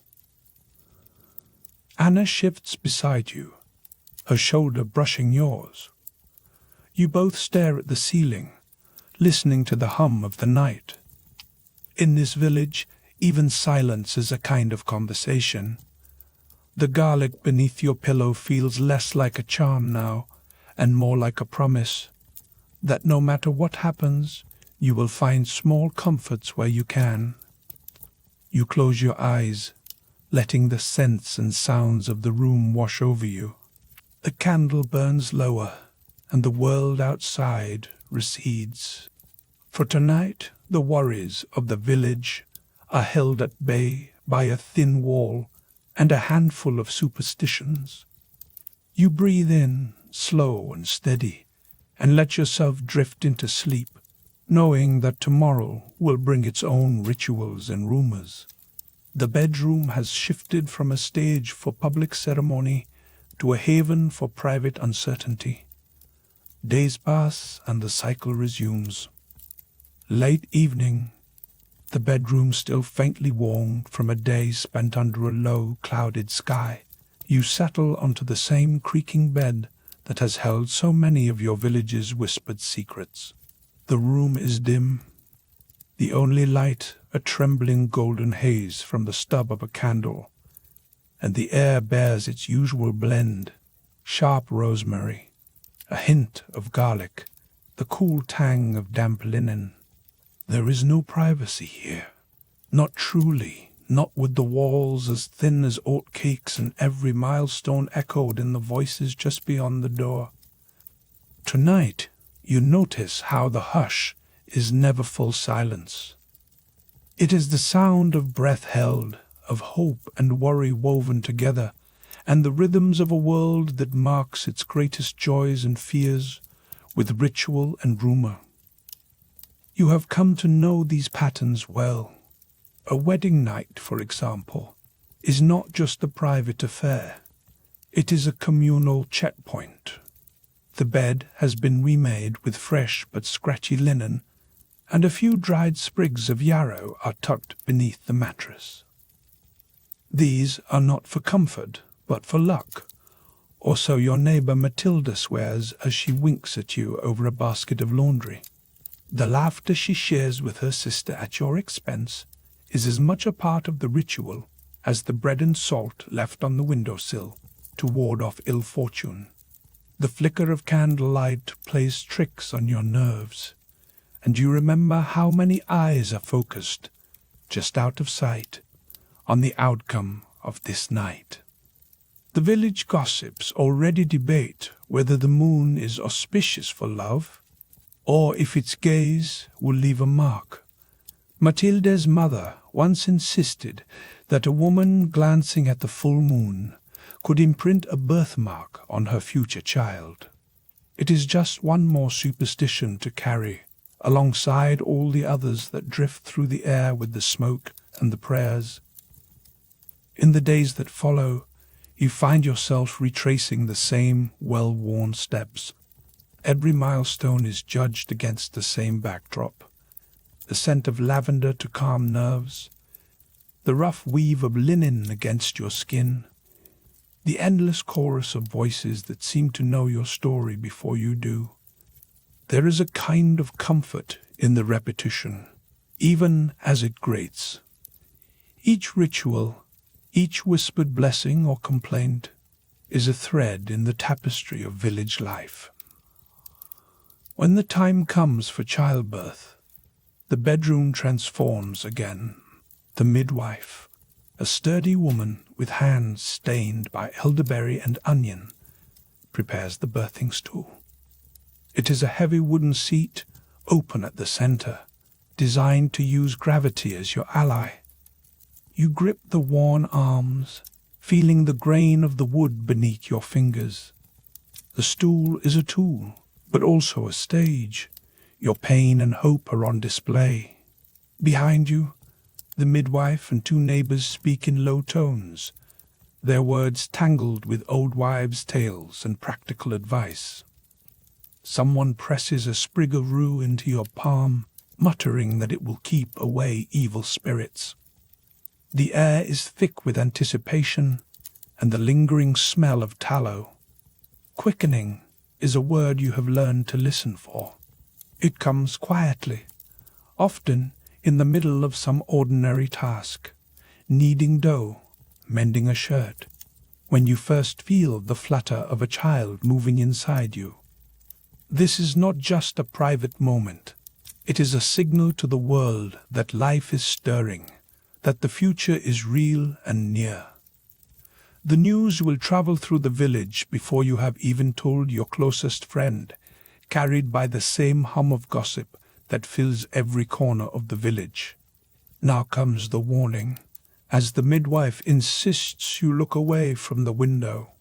S1: Anna shifts beside you, her shoulder brushing yours. You both stare at the ceiling, listening to the hum of the night. In this village, even silence is a kind of conversation. The garlic beneath your pillow feels less like a charm now, and more like a promise, that no matter what happens, you will find small comforts where you can. You close your eyes, letting the scents and sounds of the room wash over you. The candle burns lower, and the world outside recedes. For tonight, the worries of the village are held at bay by a thin wall and a handful of superstitions. You breathe in, slow and steady, and let yourself drift into sleep, knowing that tomorrow will bring its own rituals and rumors. The bedroom has shifted from a stage for public ceremony to a haven for private uncertainty. Days pass and the cycle resumes. Late evening, the bedroom still faintly warmed from a day spent under a low, clouded sky. You settle onto the same creaking bed that has held so many of your village's whispered secrets. The room is dim. The only light, a trembling golden haze from the stub of a candle, and the air bears its usual blend: sharp rosemary, a hint of garlic, the cool tang of damp linen. There is no privacy here. Not truly, not with the walls as thin as oat cakes and every milestone echoed in the voices just beyond the door. Tonight, you notice how the hush is never full silence. It is the sound of breath held, of hope and worry woven together, and the rhythms of a world that marks its greatest joys and fears with ritual and rumor. You have come to know these patterns well. A wedding night, for example, is not just a private affair. It is a communal checkpoint. The bed has been remade with fresh but scratchy linen, and a few dried sprigs of yarrow are tucked beneath the mattress. These are not for comfort, but for luck, or so your neighbor Matilda swears as she winks at you over a basket of laundry. The laughter she shares with her sister at your expense is as much a part of the ritual as the bread and salt left on the windowsill to ward off ill fortune. The flicker of candlelight plays tricks on your nerves, and you remember how many eyes are focused, just out of sight, on the outcome of this night. The village gossips already debate whether the moon is auspicious for love, or if its gaze will leave a mark. Matilda's mother once insisted that a woman glancing at the full moon could imprint a birthmark on her future child. It is just one more superstition to carry, alongside all the others that drift through the air with the smoke and the prayers. In the days that follow, you find yourself retracing the same well-worn steps. Every milestone is judged against the same backdrop: the scent of lavender to calm nerves, the rough weave of linen against your skin, the endless chorus of voices that seem to know your story before you do. There is a kind of comfort in the repetition, even as it grates. Each ritual, each whispered blessing or complaint, is a thread in the tapestry of village life. When the time comes for childbirth, the bedroom transforms again. The midwife, a sturdy woman with hands stained by elderberry and onion, prepares the birthing stool. It is a heavy wooden seat, open at the center, designed to use gravity as your ally. You grip the worn arms, feeling the grain of the wood beneath your fingers. The stool is a tool, but also a stage. Your pain and hope are on display. Behind you, the midwife and two neighbors speak in low tones, their words tangled with old wives' tales and practical advice. Someone presses a sprig of rue into your palm, muttering that it will keep away evil spirits. The air is thick with anticipation and the lingering smell of tallow. Quickening is a word you have learned to listen for. It comes quietly, often in the middle of some ordinary task: kneading dough, mending a shirt, when you first feel the flutter of a child moving inside you. This is not just a private moment. It is a signal to the world that life is stirring, that the future is real and near. The news will travel through the village before you have even told your closest friend, carried by the same hum of gossip that fills every corner of the village. Now comes the warning, as the midwife insists you look away from the window.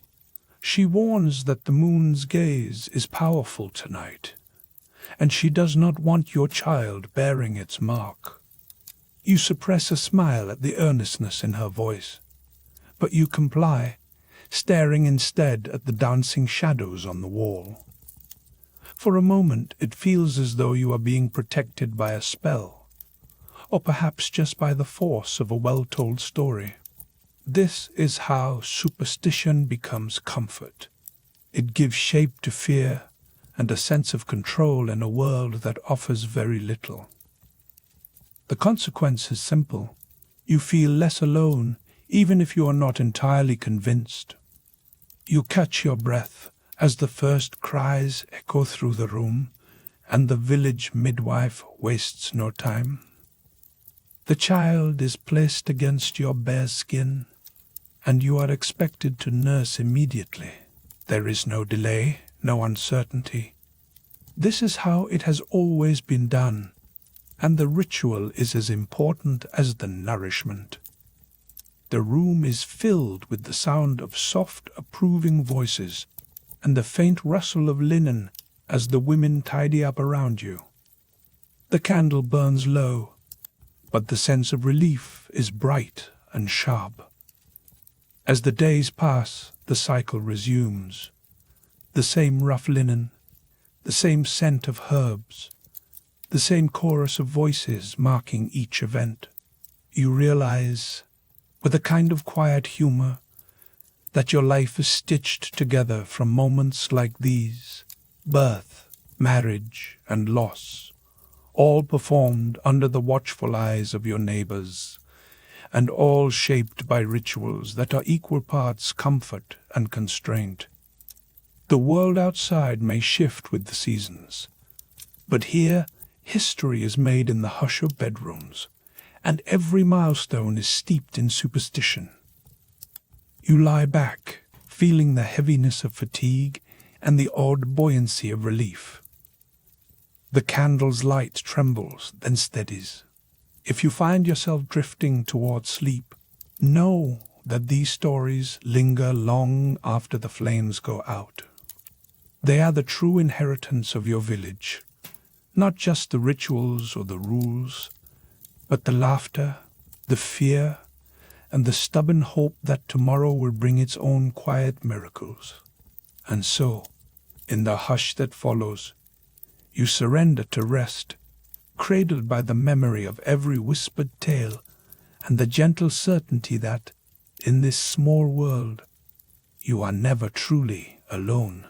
S1: She warns that the moon's gaze is powerful tonight, and she does not want your child bearing its mark. You suppress a smile at the earnestness in her voice, but you comply, staring instead at the dancing shadows on the wall. For a moment it feels as though you are being protected by a spell, or perhaps just by the force of a well-told story. This is how superstition becomes comfort. It gives shape to fear and a sense of control in a world that offers very little. The consequence is simple. You feel less alone, even if you are not entirely convinced. You catch your breath as the first cries echo through the room, and the village midwife wastes no time. The child is placed against your bare skin, and you are expected to nurse immediately. There is no delay, no uncertainty. This is how it has always been done, and the ritual is as important as the nourishment. The room is filled with the sound of soft, approving voices and the faint rustle of linen as the women tidy up around you. The candle burns low, but the sense of relief is bright and sharp. As the days pass, the cycle resumes. The same rough linen, the same scent of herbs, the same chorus of voices marking each event. You realize, with a kind of quiet humor, that your life is stitched together from moments like these: birth, marriage, and loss, all performed under the watchful eyes of your neighbors, and all shaped by rituals that are equal parts comfort and constraint. The world outside may shift with the seasons, but here history is made in the hush of bedrooms, and every milestone is steeped in superstition. You lie back, feeling the heaviness of fatigue and the odd buoyancy of relief. The candle's light trembles, then steadies. If you find yourself drifting towards sleep, know that these stories linger long after the flames go out. They are the true inheritance of your village, not just the rituals or the rules, but the laughter, the fear, and the stubborn hope that tomorrow will bring its own quiet miracles. And so, in the hush that follows, you surrender to rest, cradled by the memory of every whispered tale and the gentle certainty that, in this small world, you are never truly alone.